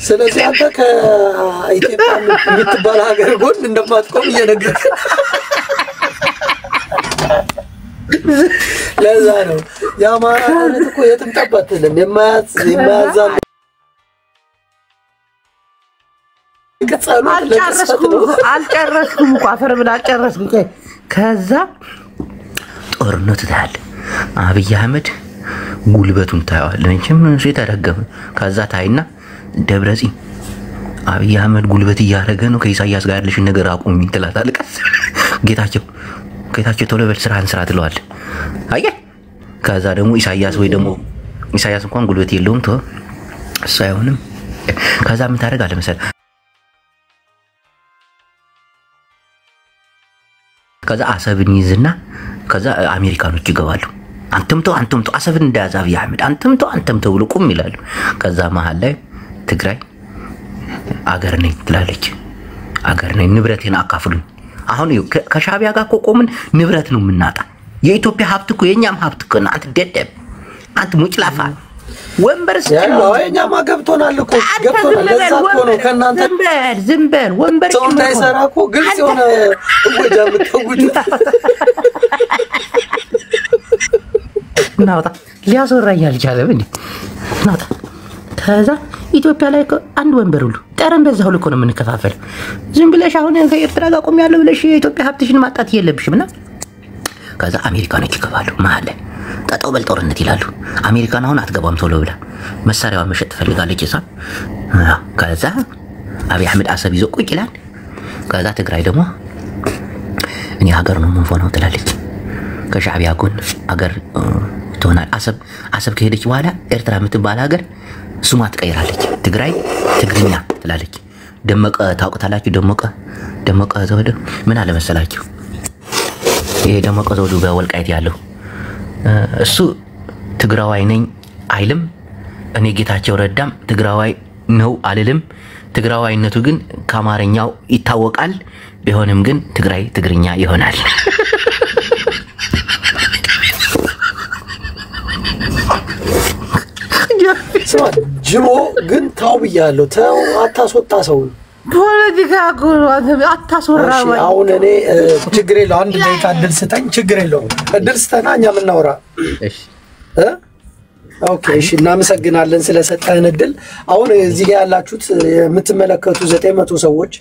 ስለዚህ አንተ ከኢትዮጵያ የምትባል ሀገር ጎን እንደማትቆም እየነገርክ ለዛ ነው የአማራ ማለት እኮ የትም ጠባትልም የማያዛል አልጨረስኩም እኮ አፈር ብላ አልጨረስኩም። ከዛ ጦርነቱ ታያለ አብይ አህመድ ጉልበቱን ታያዋለህ እንጂም እሱ የተረገመ ከዛ ታይና ደብረጺ አብይ አህመድ ጉልበት እያደረገ ነው ከኢሳያስ ጋር ያለሽን ነገር አቁሚ ትላታለህ። ቀስ ጌታቸው ቶሎ በል ስራህን ስራ ትለዋለህ። አየህ ከዛ ደግሞ ኢሳያስ ወይ ደግሞ ኢሳያስ እንኳን ጉልበት የለውም ተው እሱ አይሆንም። ከዛ ምን ታደርጋለህ መሰለህ? ከዛ አሰብን ይዝና ከዛ አሜሪካኖች ይገባሉ። አንተምቶ አሰብን እንዳያዝ አብይ አህመድ አንተምቶ ብሎ ቁም ይላሉ። ከዛ መሃል ላይ ትግራይ አገር ነኝ ትላለች። አገር ነኝ ንብረቴን አካፍሉኝ። አሁን ከሻቢያ ጋር እኮ ቆምን ንብረት ነው የምናጣ። የኢትዮጵያ ሀብት እኮ የኛም ሀብት እኮ አንተ ደደብ አንተ ሙጭላፋ ወንበርስ ያለው የኛማ ገብቶናል እኮ ገብቶናል። ለዛ እኮ ነው ከናንተ ዝም በል ወንበር ሰው እንዳይሰራ እኮ ግልጽ የሆነ እወጃ የምትወጁት ናውጣ ሊያስወራኝ አልቻለም እንዴ ናውጣ። ከዛ ኢትዮጵያ ላይ አንድ ወንበር ሁሉ ጠረጴዛ ሁሉ እኮ ነው የምንከፋፈል። ዝም ብለሽ አሁን ከኤርትራ ጋር ቆም ያለው ብለሽ የኢትዮጵያ ሀብትሽን ማጣት የለብሽምና ከዛ አሜሪካኖች ይገባሉ መሀል ላይ ጠጣው በል ጦርነት ይላሉ። አሜሪካን አሁን አትገባም ቶሎ ብላ መሳሪያዋ መሸጥ ትፈልጋለች እሷ። ከዛ አብይ አህመድ አሰብ ይዞ ቁጭ ይላል። ከዛ ትግራይ ደግሞ እኔ ሀገር ነው የምንሆነው ትላለች። ከሻዕቢያ ጎን ሀገር ትሆናል። አሰብ ከሄደች በኋላ ኤርትራ የምትባል ሀገር ስሟ ትቀይራለች። ትግራይ ትግርኛ ትላለች። ደመቀ ታውቁታላችሁ? ደመቀ ዘውዱ ምን አለ መሰላችሁ? ይሄ ደመቀ ዘውዱ በወልቃይት ያለው እሱ ትግራዋይ ነኝ አይልም። እኔ ጌታቸው ረዳም ትግራዋይ ነው አልልም። ትግራዋይነቱ ግን ከአማርኛው ይታወቃል። ቢሆንም ግን ትግራይ ትግርኛ ይሆናል። ጅቦ ግን ታው ብያለሁ። ተው አታስወጣ ሰው ፖለቲካ አታስወራ። አሁን እኔ ችግር የለው አንድ ደቂቃ እድል ስጠኝ። ችግር የለው እድል ስጠና እኛ የምናወራ እሺ ኦኬ እሺ እናመሰግናለን ስለሰጠን እድል። አሁን እዚህ ጋር ያላችሁት የምትመለከቱ 900 ሰዎች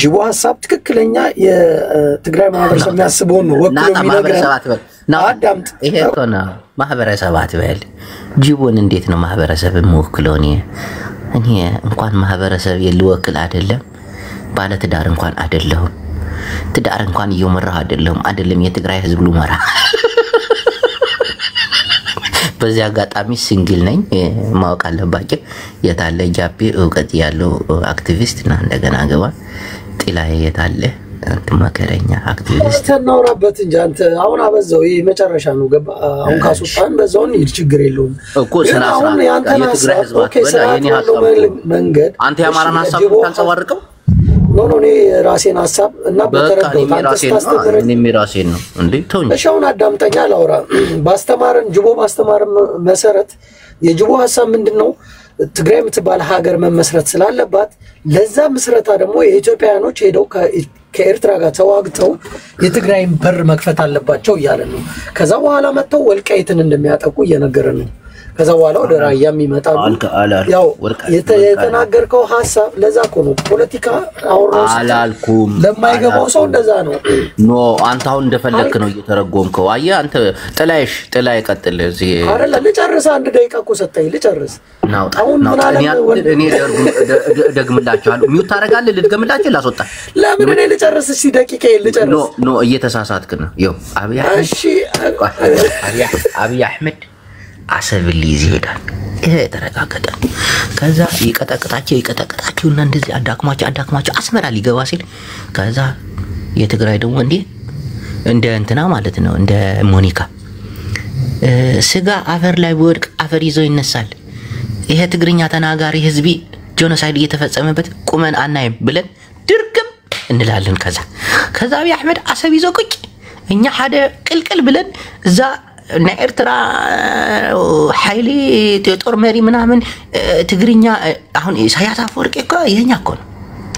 ጅቦ ሐሳብ ትክክለኛ የትግራይ ማህበረሰብ የሚያስበው ነው ወክሎ የሚነግረን አዳምጥ። ይሄ እኮ ነው ማህበረሰብ አትበል። ጅቦን እንዴት ነው ማህበረሰብ የምወክለው? እኔ እንኳን ማህበረሰብ የልወክል አይደለም ባለ ትዳር እንኳን አይደለሁም። ትዳር እንኳን እየመራህ አይደለም የትግራይ ህዝብ ልመራ። በዚህ አጋጣሚ ሲንግል ነኝ ማወቅ አለባችሁ። የታለ ጃፒ እውቀት ያለው አክቲቪስት እና እንደገና ገባ ጢላዬ የታለ ተመከረኛ አክቲቪስት ተናውራበት እንጂ አንተ አሁን አበዛው። ይሄ መጨረሻ ነው ገባ። አሁን ካሱጣን በዛውን ችግር የለውም እኮ አሁን የትግራይ ህዝብ የኔ ሐሳብ መንገድ አንተ ያማራን ሐሳብ ታንጸባርቀው ኖ እኔ ራሴን ሐሳብ እና በተረዳው እኔም ራሴን ነው እንዴ ተውኝ። እሺ አሁን አዳምጠኛ ላውራ። ባስተማረን ጅቦ ባስተማረን መሰረት የጅቦ ሐሳብ ምንድነው? ትግራይ የምትባል ሀገር መመስረት ስላለባት ለዛ መስረታ ደግሞ የኢትዮጵያኖች ሄደው ከኤርትራ ጋር ተዋግተው የትግራይን በር መክፈት አለባቸው እያለ ነው። ከዛ በኋላ መተው ወልቃይትን እንደሚያጠቁ እየነገረን ነው። ከዛ በኋላ ወደ ራያም ይመጣሉ። ያው የተናገርከው ሐሳብ ለዛ እኮ ነው ፖለቲካ አውራው አላልኩም ለማይገባው ሰው እንደዛ ነው። ኖ አንተ አሁን እንደፈለክ ነው እየተረጎምከው። አየህ አንተ ጥላይ ቀጥል እዚህ አይደለ ልጨርስ። 1 ደቂቃ እኮ ሰጠኝ ልጨርስ። አሁን ምን አለ እኔ ደግምላችኋለሁ። ሚውት ታረጋለህ ልትገምላችሁ ላስወጣ ለምን እኔ ልጨርስ? እሺ ደቂቃ ልጨርስ። ኖ እየተሳሳትክ ነው። ይኸው አብይ አህመድ አሰብ ሊይዝ ይሄዳል። ይሄ ተረጋገጠ። ከዛ ይቀጠቅጣቸውና እንደዚህ አዳክማቸው አስመራ ሊገባ ሲል ከዛ የትግራይ ደግሞ እንደ እንትና ማለት ነው እንደ ሞኒካ ስጋ አፈር ላይ ወድቅ አፈር ይዞ ይነሳል። ይሄ ትግርኛ ተናጋሪ ህዝቢ ጄኖሳይድ እየተፈጸመበት ቁመን አናይም ብለን ድርግም እንላለን። ከዛ አብይ አህመድ አሰብ ይዞ ቁጭ እኛ ሓደ ቅልቅል ብለን እዛ ኤርትራ ኃይሊ ጦር መሪ ምናምን ትግርኛ አሁን ኢሳያስ አፈወርቂ እኮ የኛ እኮ ነው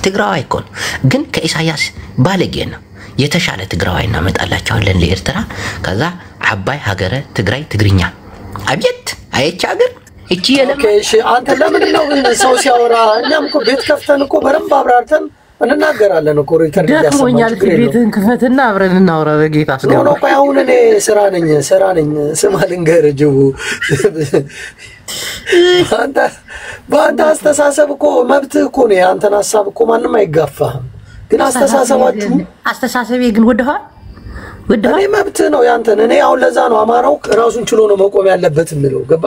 ትግራዋይ እኮ ነው። ግን ከኢሳያስ ባለጌ ነው። የተሻለ ትግራዋይ እናመጣላቸዋለን ለኤርትራ። ከዛ አባይ ሀገረ ትግራይ ትግርኛ አብየት አይቻ ሀገር እቺ የለም። እሺ አንተ ለምን ነው ሰው ሲያወራ እኛም እኮ ቤት ከፍተን እኮ በረም አብራርተን እንናገራለን እኮ ሪከርድ ያሰማኛል። ቤትን ክፈትና አብረን እናውራ። በጌታ አስገባ ነው። ቆይ አሁን እኔ ስራ ነኝ ስማ ልንገርህ ጅቡ በአንተ አስተሳሰብ እኮ መብትህ እኮ ነው። አንተን ሐሳብ እኮ ማንም አይጋፋህም። ግን አስተሳሰቤ ግን ወደኋላ እኔ መብትህ ነው ያንተን። እኔ አሁን ለዛ ነው አማራው ራሱን ችሎ ነው መቆም ያለበት የሚለው ገባ።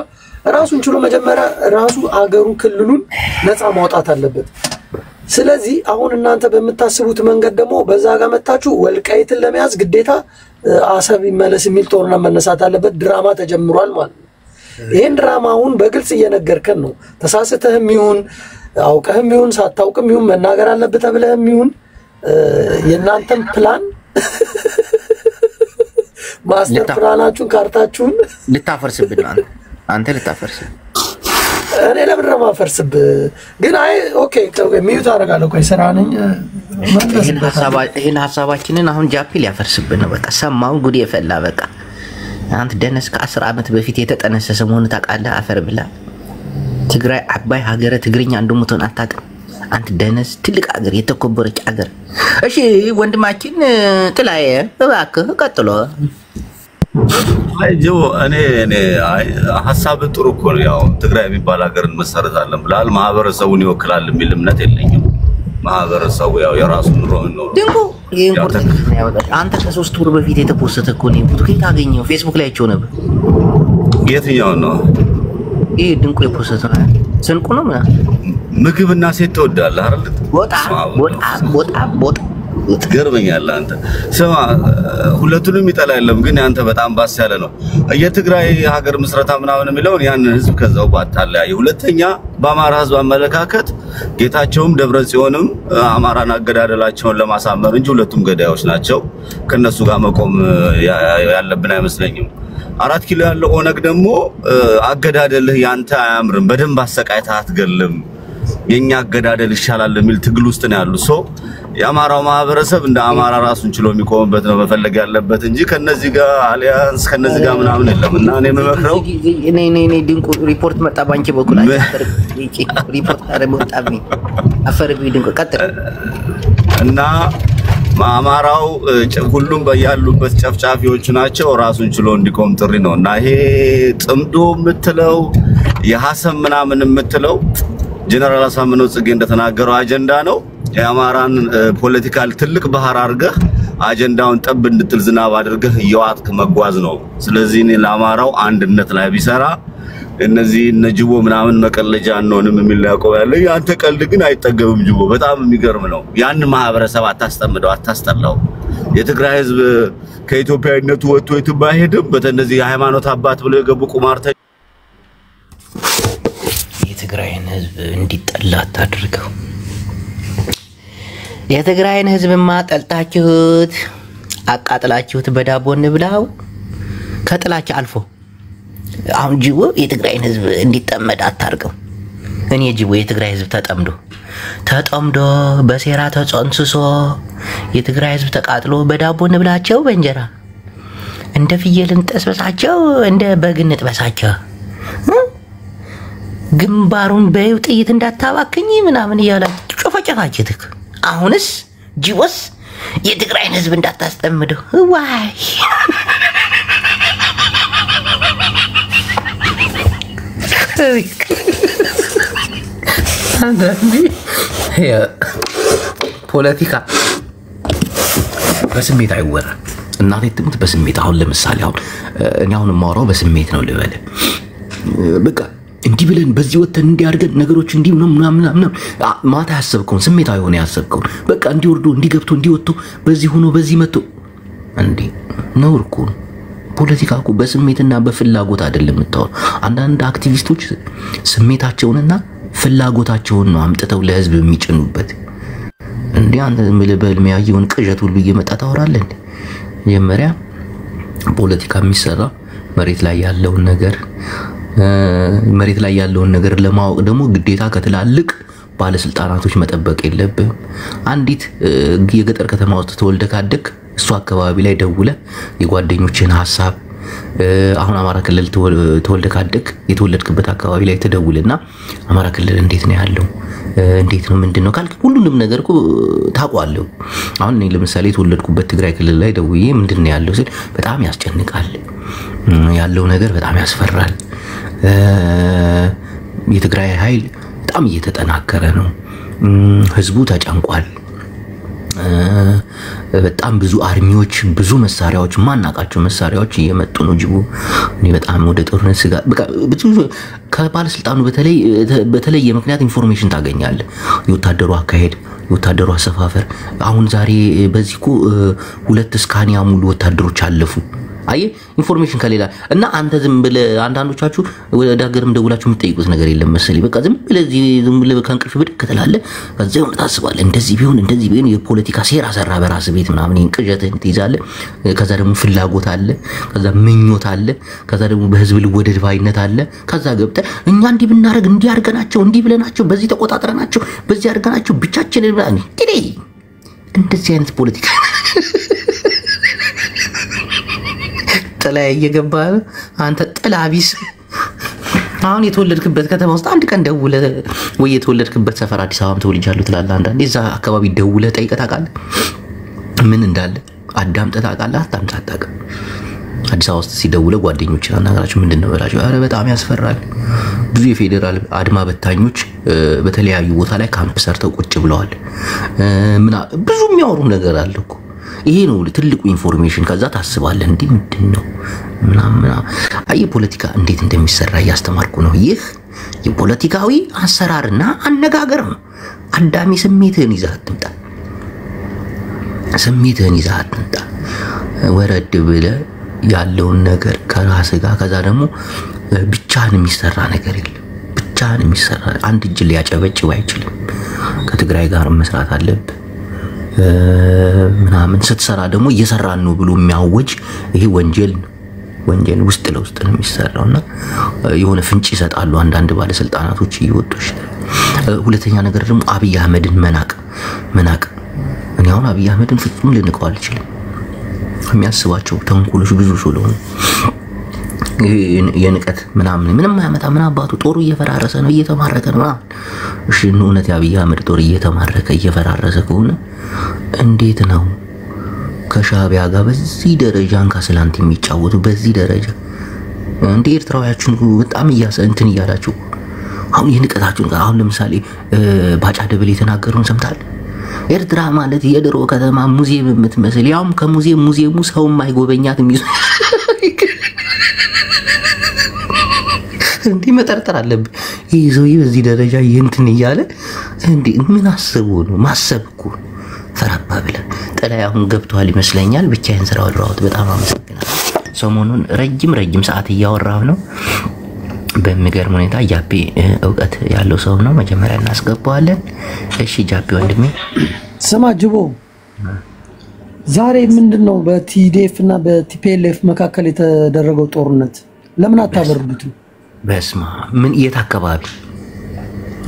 ራሱን ችሎ መጀመሪያ ራሱ አገሩ ክልሉን ነፃ ማውጣት አለበት። ስለዚህ አሁን እናንተ በመታስቡት መንገድ ደግሞ በዛ ጋር መጣችሁ ወልቃይትን ለመያዝ ግዴታ አሰብ ይመለስ የሚል ጦርነት መነሳት አለበት። ድራማ ተጀምሯል ማለት ነው። ይሄን ድራማውን በግልጽ እየነገርከን ነው። ተሳስተህም ይሁን አውቀህም ይሁን ሳታውቅም ይሁን መናገር አለበት ተብለህም ይሁን የናንተም ፕላን ማስተር ፕላናችሁን ካርታችሁን ልታፈርስብን አንተ ልታፈርስ እኔ ለምን ነው ማፈርስብ? ግን አይ ኦኬ ሚዩት አደርጋለሁ። ቆይ ስራ ነኝ። ይሄን ሐሳባችንን አሁን ጃፒል ያፈርስብን ነው። በቃ ሰማው ጉድ የፈላ በቃ አንተ ደነስ ከ10 ዓመት በፊት የተጠነሰሰ መሆኑ ታውቃለህ። አፈር ብላ ትግራይ አባይ ሀገረ ትግርኛ እንደምትሆን አታውቅም። አንተ ደነስ ትልቅ ሀገር የተከበረች ሀገር። እሺ ወንድማችን ጥላዬ እባክህ ቀጥሎ። አይጆ እኔ ሐሳብ ጥሩ እኮ ነው። ያው ትግራይ የሚባል ሀገርን መሰረታለን ብላል። ማህበረሰቡን ይወክላል የሚል እምነት የለኝም። ማህበረሰቡ ያው የራሱን ኑሮ ነው። ድንቁ አንተ ከ3 ወር በፊት የተፖሰተ እኮ ነው። ከየት አገኘው? ፌስቡክ ላይ አይቼው ነበር። የትኛው ነው? ይሄ ድንቁ የፖሰተው ስንቁ ነው ማለት ምግብና ሴት ትወዳለህ አይደል? ቦጣ ትገርመኛለህ አንተ። ስማ ሁለቱንም ይጠላ የለም ግን አንተ በጣም ባስ ያለ ነው። የትግራይ ሀገር ምስረታ ምናምን የሚለውን ያን ህዝብ ከዛው ባታለያየ። ሁለተኛ በአማራ ህዝብ አመለካከት ጌታቸውም ደብረጽዮንም አማራን አገዳደላቸውን ለማሳመር እንጂ ሁለቱም ገዳዮች ናቸው። ከነሱ ጋር መቆም ያለብን አይመስለኝም። 4 ኪሎ ያለው ኦነግ ደግሞ አገዳደልህ ያንተ አያምርም፣ በደንብ አሰቃይተህ አትገልም፣ የኛ አገዳደል ይሻላል የሚል ትግል ውስጥ ነው ያሉ። ሰው የአማራው ማህበረሰብ እንደ አማራ ራሱን ችሎ የሚቆምበት ነው መፈለግ ያለበት እንጂ ከነዚህ ጋር አሊያንስ ከነዚህ ጋር ምናምን የለም። እና እኔ የምመክረው እኔ ድንቁ ሪፖርት መጣ ባንቺ በኩል ሪፖርት አረመጣብኝ አፈርቢ ድንቁ ቀጥል እና አማራው ሁሉም በያሉበት ጨፍጫፊዎች ናቸው። ራሱን ችሎ እንዲቆም ጥሪ ነው። እና ይሄ ጥምዶ የምትለው የሐሰብ ምናምን የምትለው ጀነራል አሳምነው ጽጌ እንደተናገረው አጀንዳ ነው። የአማራን ፖለቲካል ትልቅ ባህር አርገህ አጀንዳውን ጠብ እንድትል ዝናብ አድርገህ እየዋጥክ መጓዝ ነው። ስለዚህ እኔ ለአማራው አንድነት ላይ ቢሰራ እነዚህ ነጅቦ ምናምን መቀለጃ አንሆንም የሚል ያቆም ያለ ያንተ ቀልድ ግን አይጠገብም። ጅቦ በጣም የሚገርም ነው። ያን ማህበረሰብ አታስጠምደው፣ አታስጠላው። የትግራይ ህዝብ ከኢትዮጵያዊነቱ ወጥቶ የትም አይሄድም። በተነዚህ የሃይማኖት አባት ብለው የገቡ ቁማርተ የትግራይን ህዝብ እንዲጠላ አታድርገው። የትግራይን ህዝብማ ጠልታችሁት አቃጥላችሁት በዳቦ እንብላው ከጥላቻ አልፎ አሁን ጅቦ የትግራይን ህዝብ እንዲጠመድ አታርገው። እኔ ጅቦ የትግራይ ህዝብ ተጠምዶ በሴራ ተጸንስሶ የትግራይ ህዝብ ተቃጥሎ በዳቦ እንብላቸው በእንጀራ እንደ ፍየል እንጠስበሳቸው እንደ በግ እንጥበሳቸው ግንባሩን በይው ጥይት እንዳታባክኝ ምናምን እያላችሁ ጮፈጨፋችትክ። አሁንስ ጂቦስ የትግራይን ህዝብ እንዳታስጠምደው ዋይ ፖለቲካ በስሜት አይወራ። እናቴ ትሙት በስሜት አሁን ለምሳሌ እኔ አሁን የማወራው በስሜት ነው ልበል። በቃ እንዲህ ብለን በዚህ ወተን እንዲያርገን ነገሮች እንዲህ ምናምን ማታ ያሰብከውን ስሜታዊ ሆነ ያሰብከውን በቃ እንዲወርዱ እንዲገብቶ እንዲወጡ በዚህ ሆኖ በዚህ መጥቶ እንዴ ነውር እኮ ፖለቲካ እኮ በስሜትና በፍላጎት አይደለም የምታወራው። አንዳንድ አክቲቪስቶች ስሜታቸውንና ፍላጎታቸውን ነው አምጥተው ለህዝብ የሚጭኑበት። እንዴ አንተ ምልበል የሚያየውን ቅዠት ሁሉ እየመጣ ታወራለህ እንዴ? መጀመሪያ ፖለቲካ የሚሰራ መሬት ላይ ያለውን ነገር ለማወቅ ደግሞ ግዴታ ከትላልቅ ባለስልጣናቶች መጠበቅ የለብህም። አንዲት የገጠር ከተማ ውስጥ ተወልደ ካደክ እሱ አካባቢ ላይ ደውለ የጓደኞችን ሐሳብ አሁን አማራ ክልል ተወልደ ካደክ የተወለድክበት አካባቢ ላይ ተደውልና አማራ ክልል እንዴት ነው ያለው እንዴት ነው ምንድነው ካልክ ሁሉንም ነገር እኮ ታቋለው። አሁን እኔ ለምሳሌ የተወለድኩበት ትግራይ ክልል ላይ ደውዬ ምንድነው ያለው ሲል በጣም ያስጨንቃል፣ ያለው ነገር በጣም ያስፈራል። የትግራይ ኃይል በጣም እየተጠናከረ ነው፣ ህዝቡ ተጨንቋል፣ በጣም ብዙ አርሚዎች ብዙ መሳሪያዎች ማናቃቸው መሳሪያዎች እየመጡ ነው ጅቡ። እኔ በጣም ወደ ጦርነት ስጋ በቃ ብዙ ከባለስልጣኑ በተለይ የምክንያት ኢንፎርሜሽን ታገኛለህ። የወታደሩ አካሄድ የወታደሩ አሰፋፈር አሁን ዛሬ በዚህኩ 2 ስካኒያ ሙሉ ወታደሮች አለፉ። አይ ኢንፎርሜሽን ከሌላ እና አንተ ዝም ብለህ አንዳንዶቻችሁ ወደ ሀገርም ደውላችሁ የምትጠይቁት ነገር የለም መሰለኝ። በቃ ዝም ብለህ ከእንቅልፍ ብድቅ ትላለህ። ከዛው ታስባለህ እንደዚህ ቢሆን የፖለቲካ ሴራ ሰራ በራስ ቤት ምናምን እንቅጀትን ትይዛለህ። ከዛ ደግሞ ፍላጎት አለ፣ ከዛ ምኞት አለ፣ ከዛ ደግሞ በህዝብ ልወደድ ባይነት አለ። ከዛ ገብተህ እኛ እንዲህ ብናረግ እንዲህ አድርገናቸው እንዲህ ብለናቸው በዚህ ተቆጣጥረናቸው በዚህ አድርገናቸው ብቻችንን ብለን እንደዚህ አይነት ፖለቲካ ጥላይ እየገባ አንተ ጥላቢስ። አሁን የተወለድክበት ከተማ ውስጥ አንድ ቀን ደውለህ ወይ የተወለድክበት ሰፈር አዲስ አበባ ተወልጃለሁ ትላለህ። አንዳንዴ እዛ አካባቢ ደውለህ ጠይቀህ ታውቃለህ? ምን እንዳለ አዳምጠህ ታውቃለህ? አታውቅም። አዲስ አበባ ውስጥ ሲደውለህ ጓደኞችን አናግራቸው ምንድነው በላቸው? ኧረ በጣም ያስፈራል። ብዙ የፌደራል አድማ በታኞች በተለያዩ ቦታ ላይ ካምፕ ሰርተው ቁጭ ብለዋል። ብዙ የሚያወሩ ነገር አለ እኮ። ይሄ ነው ትልቁ ኢንፎርሜሽን። ከዛ ታስባለህ እንዴ ምንድነው ምናምን። አይ ፖለቲካ እንዴት እንደሚሰራ ያስተማርኩ ነው። ይህ የፖለቲካዊ አሰራርና አነጋገር ነው። አዳሚ ስሜትህን ይዘህ አትምጣ። ወረድ ብለህ ያለውን ነገር ከራስ ጋር ከዛ ደግሞ ብቻህን የሚሰራ ነገር የለም። ብቻህን የሚሰራ አንድ እጅ ሊያጨበጭብ አይችልም። ከትግራይ ጋር መስራት አለብህ። ምናምን ስትሰራ ደግሞ እየሰራን ነው ብሎ የሚያወጅ ይሄ ወንጀል ውስጥ ለውስጥ ነው የሚሰራውና የሆነ ፍንጭ ይሰጣሉ አንዳንድ ባለስልጣናቶች እየወጡሽ። ሁለተኛ ነገር ደግሞ አብይ አህመድን መናቅ። እኔ አሁን አብይ አህመድን ፍጹም ልንቀው አልችልም። የሚያስባቸው ተንኮሎች ብዙ ስለሆኑ የንቀት ምንም ማያመጣ ምን አባቱ ጦሩ እየፈራረሰ ነው እየተማረከ ነው። እሺ እውነት የአብይ አህመድ ጦር እየተማረከ እየፈራረሰ ከሆነ እንዴት ነው ከሻዕቢያ ጋር በዚህ ደረጃ አንካስላንት የሚጫወቱ? በዚህ ደረጃ እንደ ኤርትራውያችን በጣም እንትን እያላችሁ አሁን የንቀታችሁን አሁን ለምሳሌ ባጫ ደበሌ የተናገረውን ሰምታል? ኤርትራ ማለት የድሮ ከተማ ሙዚየም የምትመስል ያውም ከሙዚየሙ ሰው የማይጎበኛት እንዴ መጠርጠር አለብህ። ይሄ ሰውዬ በዚህ ደረጃ እንትን እያለ እንዴ ምን አስቦ ነው? ማሰብ እኮ ፈራባ ብለህ ጥላይ አሁን ገብቷል ይመስለኛል። ብቻዬን ስራ ወራሁት። በጣም አመሰግናለሁ። ሰሞኑን ረጅም ሰዓት እያወራሁ ነው። በሚገርም ሁኔታ ጃፒ እውቀት ያለው ሰው ነው። መጀመሪያ እናስገባዋለን። እሺ ጃፒ ወንድሜ ስማ ጅቦ፣ ዛሬ ምንድነው በቲዲኤፍ እና በቲፒኤልኤፍ መካከል የተደረገው ጦርነት ለምን አታበርዱትም? በስማ ምን የት አካባቢ?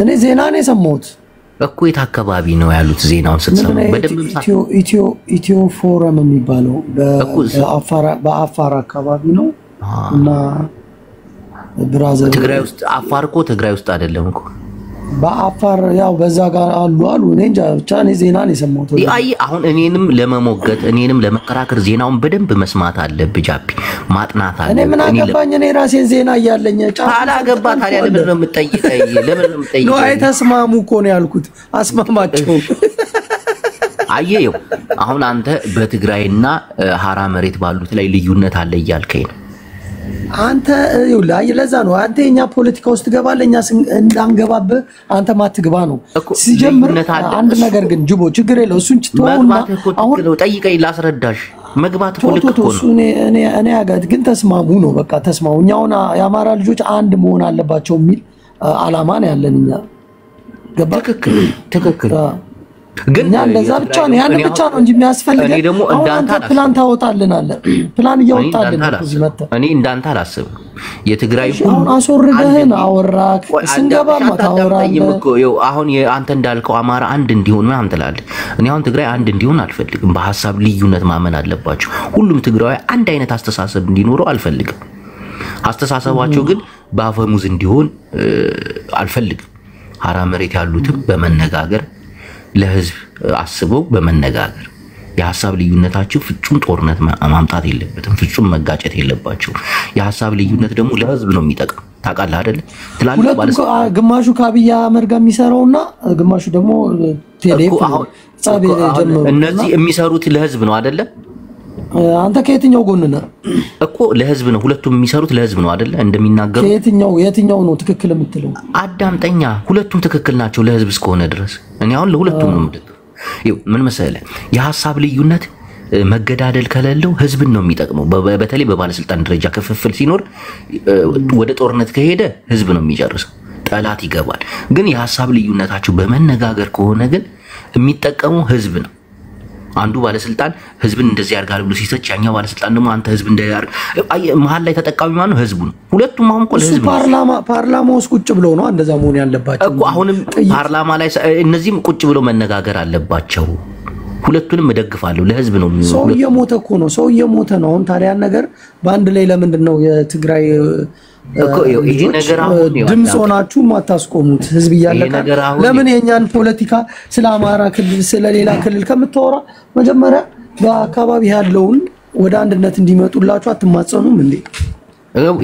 እኔ ዜና ነው የሰማሁት እኮ። የት አካባቢ ነው ያሉት? ዜናውን ስትሰማ በደንብ ኢትዮ ፎረም የሚባለው በአፋር አካባቢ ነው እና ብራዘር ትግራይ ውስጥ አፋር እኮ ትግራይ ውስጥ አይደለም እኮ በአፋር ያው በዛ ጋር አሉ እኔ እንጃ ብቻ እኔ ዜና ነው የሰማሁት። አይ አሁን እኔንም ለመሞገት እኔንም ለመከራከር ዜናውን በደንብ መስማት አለብህ ጃፒ ማጥናት አለ። እኔ ምን አገባኝ እኔ ራሴን ዜና እያለኝ አላገባ ታዲያ ለምን ነው የምትጠይቀኝ? ለምን ነው የምትጠይቀኝ? ነው አይተስማሙ እኮ ነው ያልኩት። አስማማቸው አየው አሁን አንተ በትግራይና ሐራ መሬት ባሉት ላይ ልዩነት አለ እያልከኝ ነው። አንተ ይውላይ ለዛ ነው አንተ የኛ ፖለቲካ ውስጥ ገባለኛ እንዳንገባበ አንተ ማትግባ ነው ሲጀምር። አንድ ነገር ግን ጅቦ ችግር የለው እሱን ጭተውና አሁን ጠይቀኝ ላስረዳሽ። መግባት እኮ ልክ እኮ ነው። እኔ አጋት ግን ተስማሙ ነው በቃ ተስማሙ። እኛውና የአማራ ልጆች አንድ መሆን አለባቸው የሚል አላማ ነው ያለንኛ። ገባ ትክክል ግን እንደዛ ብቻ ነው ያን ብቻ ነው እንጂ የሚያስፈልገው። እኔ ደግሞ እንዳንተ ፕላን ታወጣልን አለ ፕላን እያወጣልን እኔ እንዳንተ አላስብም። የትግራይ አሁን አስወርደህን አወራክ ስንገባማ ታወራለህ እኮ አሁን አንተ እንዳልከው አማራ አንድ እንዲሆን ምናምን ትላለህ። እኔ አሁን ትግራይ አንድ እንዲሆን አልፈልግም። በሐሳብ ልዩነት ማመን አለባቸው። ሁሉም ትግራይ አንድ አይነት አስተሳሰብ እንዲኖረው አልፈልግም። አስተሳሰባቸው ግን በአፈሙዝ እንዲሆን አልፈልግም። ሐራ መሬት ያሉትም በመነጋገር ለህዝብ አስበው በመነጋገር የሐሳብ ልዩነታቸው ፍጹም ጦርነት ማምጣት የለበትም። ፍጹም መጋጨት የለባቸው። የሐሳብ ልዩነት ደግሞ ለህዝብ ነው የሚጠቅም። ታውቃለህ አይደል? ትላልቅ ባለሰው ግማሹ ከአብያ መርጋ የሚሰራውና ግማሹ ደግሞ ቴሌፍ ጻቤ ጀምሮ እነዚህ የሚሰሩት ለህዝብ ነው አይደለ? አንተ ከየትኛው ጎን ነህ? እኮ ለህዝብ ነው። ሁለቱም የሚሰሩት ለህዝብ ነው አይደለ? እንደሚናገሩ የትኛው ነው ትክክል የምትለው? አዳምጠኛ። ሁለቱም ትክክል ናቸው ለህዝብ እስከሆነ ድረስ። እኔ አሁን ለሁለቱም ነው የምደግፈው። ምን መሰለህ የሐሳብ ልዩነት መገዳደል ከሌለው ህዝብን ነው የሚጠቅመው። በተለይ በባለስልጣን ደረጃ ክፍፍል ሲኖር ወደ ጦርነት ከሄደ ህዝብ ነው የሚጨርሰው። ጠላት ይገባል። ግን የሐሳብ ልዩነታቸው በመነጋገር ከሆነ ግን የሚጠቀመው ህዝብ ነው። አንዱ ባለስልጣን ህዝብን እንደዚህ ያርጋል ብሎ ሲሰጭ ያኛው ባለስልጣን ደግሞ አንተ ህዝብ እንደያር መሀል ላይ ተጠቃሚ ማን ነው? ህዝቡ ነው። ሁለቱም አሁን እኮ ለህዝብ ፓርላማ ውስጥ ቁጭ ብሎ ነው እንደዛ መሆን ያለባቸው እኮ። አሁንም ፓርላማ ላይ እነዚህም ቁጭ ብሎ መነጋገር አለባቸው። ሁለቱንም እደግፋለሁ። ለህዝብ ነው የሚሆነው። ሰው እየሞተ እኮ ነው። ሰው እየሞተ ነው። አሁን ታዲያ ነገር በአንድ ላይ ለምንድን ነው የትግራይ እኮ ይሄ ነገር አሁን ድምጽ ሆናችሁ ማታስቆሙት? ህዝብ እያለቀ ለምን የኛን ፖለቲካ ስለ አማራ ክልል ስለ ሌላ ክልል ከምትወራ መጀመሪያ በአካባቢ ያለውን ወደ አንድነት እንዲመጡላችሁ አትማጸኑም እንዴ?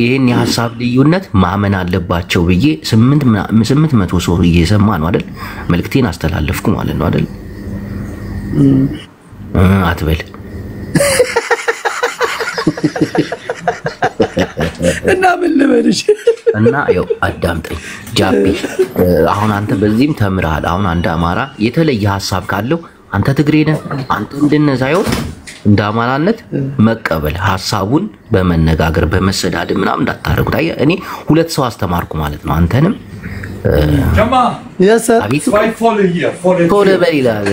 ይሄን የሐሳብ ልዩነት ማመን አለባቸው ብዬ 800 ሰው እየሰማ ነው አይደል? መልክቴን አስተላለፍኩ ማለት ነው አይደል? አትበል እና ምን ልበልሽ እና አዳምጠኝ ጃፒ። አሁን አንተ በዚህም ተምረሃል። አሁን አንተ አማራ የተለየ ሐሳብ ካለው አንተ ትግሬ ነህ አንተ እንደነዛየው እንደ አማራነት መቀበል ሐሳቡን በመነጋገር በመሰዳደብ ምናምን እንዳታረጉ። ታየ እኔ ሁለት ሰው አስተማርኩ ማለት ነው። አንተንም Jama. Yes sir. Why follow here? Follow very well.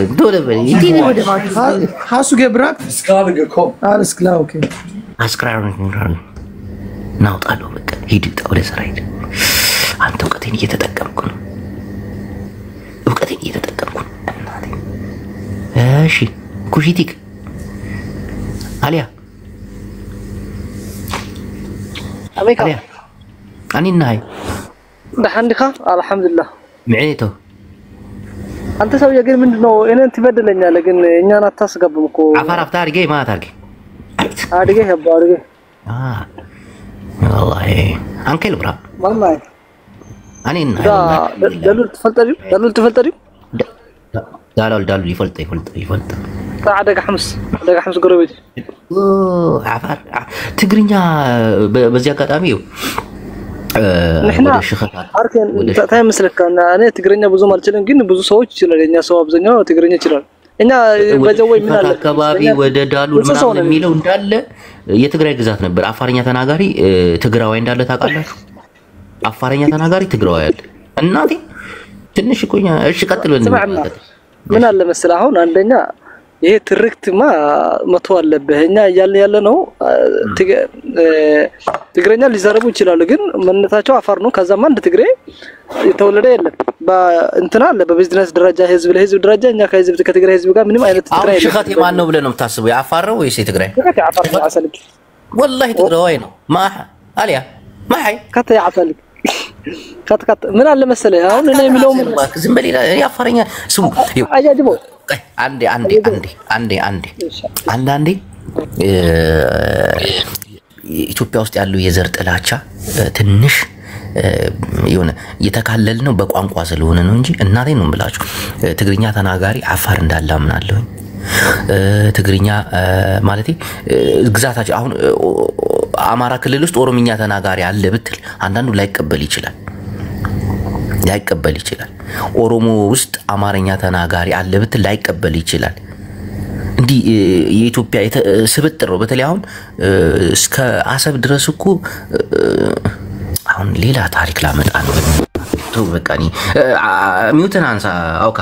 Hast du gebracht? Ist gerade gekommen. Alles klar, okay. ናውጣለው በቃ ሂድ ወደ ስራ ሂድ። አንተ እውቀቴን እየተጠቀምኩ ነው። እናቴ። እሺ ኩሽቲክ አሊያ አሜካ አኒና ሃይ ደሐንዲኻ አልሐምዱሊላህ ምዕኔቶ አንተ ሰውዬ ግን ምንድነው እኔን ትበደለኛለህ? ግን እኛን አታስገቡም እኮ አፋር አፍታ አድርጌ ማለት አድርጌ አድርጌ والله አንከል ብራ والله አኔና دلول تفلتري دالول يفلط عدق حمص قربت عفار ትግርኛ በዚህ አጋጣሚ نحن አርከን ታይ መስለካ እኔ ትግርኛ ብዙም አልችልም፣ ግን ብዙ ሰዎች ይችላል። የኛ ሰው አብዛኛው ትግርኛ ይችላል። እኛ በጀወይ ምን አለ አካባቢ ወደ ዳሉል ምናምን የሚለው እንዳለ የትግራይ ግዛት ነበር። አፋርኛ ተናጋሪ ትግራዋይ እንዳለ ታውቃላችሁ? አፋርኛ ተናጋሪ ትግራዋይ አለ። እናቴ ትንሽ ቆኛ እሺ ቀጥል ምን አለ መሰለህ አሁን አንደኛ ይሄ ትርክትማ መቶ አለበት። እኛ ያለ ነው ትግረኛ ሊዘረቡ ይችላሉ፣ ግን ማንነታቸው አፋር ነው። ከዛማ እንደ ትግሬ የተወለደ የለም። በእንትና አለ በቢዝነስ ደረጃ ህዝብ ለህዝብ ደረጃ እኛ ከትግራይ ህዝብ ጋር ምንም አይነት ትግራይ የለም። ሽኸት የማን ነው ብለህ ነው የምታስበው? የአፋር ነው ወይስ የትግራይ? አፋር አሰልክ والله ትግራዋይ ነው ማ አሊያ ማይ ካታ ያፈለግ ካታ ምን አለ መሰለህ አሁን እኔ የሚለው ዝም በሌላ ያፈረኛ ስሙ አጃጅቦ አንዴ ኢትዮጵያ ውስጥ ያለው የዘር ጥላቻ ትንሽ የሆነ እየተካለል ነው በቋንቋ ስለሆነ ነው እንጂ እናቴን ነው የምላችሁ ትግርኛ ተናጋሪ አፋር እንዳለ አምናለሁ ትግርኛ ማለት ግዛታቸው አሁን አማራ ክልል ውስጥ ኦሮምኛ ተናጋሪ አለ ብትል አንዳንዱ ላይቀበል ይችላል ኦሮሞ ውስጥ አማርኛ ተናጋሪ አለ ብትል ላይቀበል ይችላል እንዲ የኢትዮጵያ ስብጥር ነው በተለይ አሁን እስከ አሰብ ድረስ እኮ አሁን ሌላ ታሪክ ላመጣ ነው ተው በቃ ሚውተን አንሳ አውካ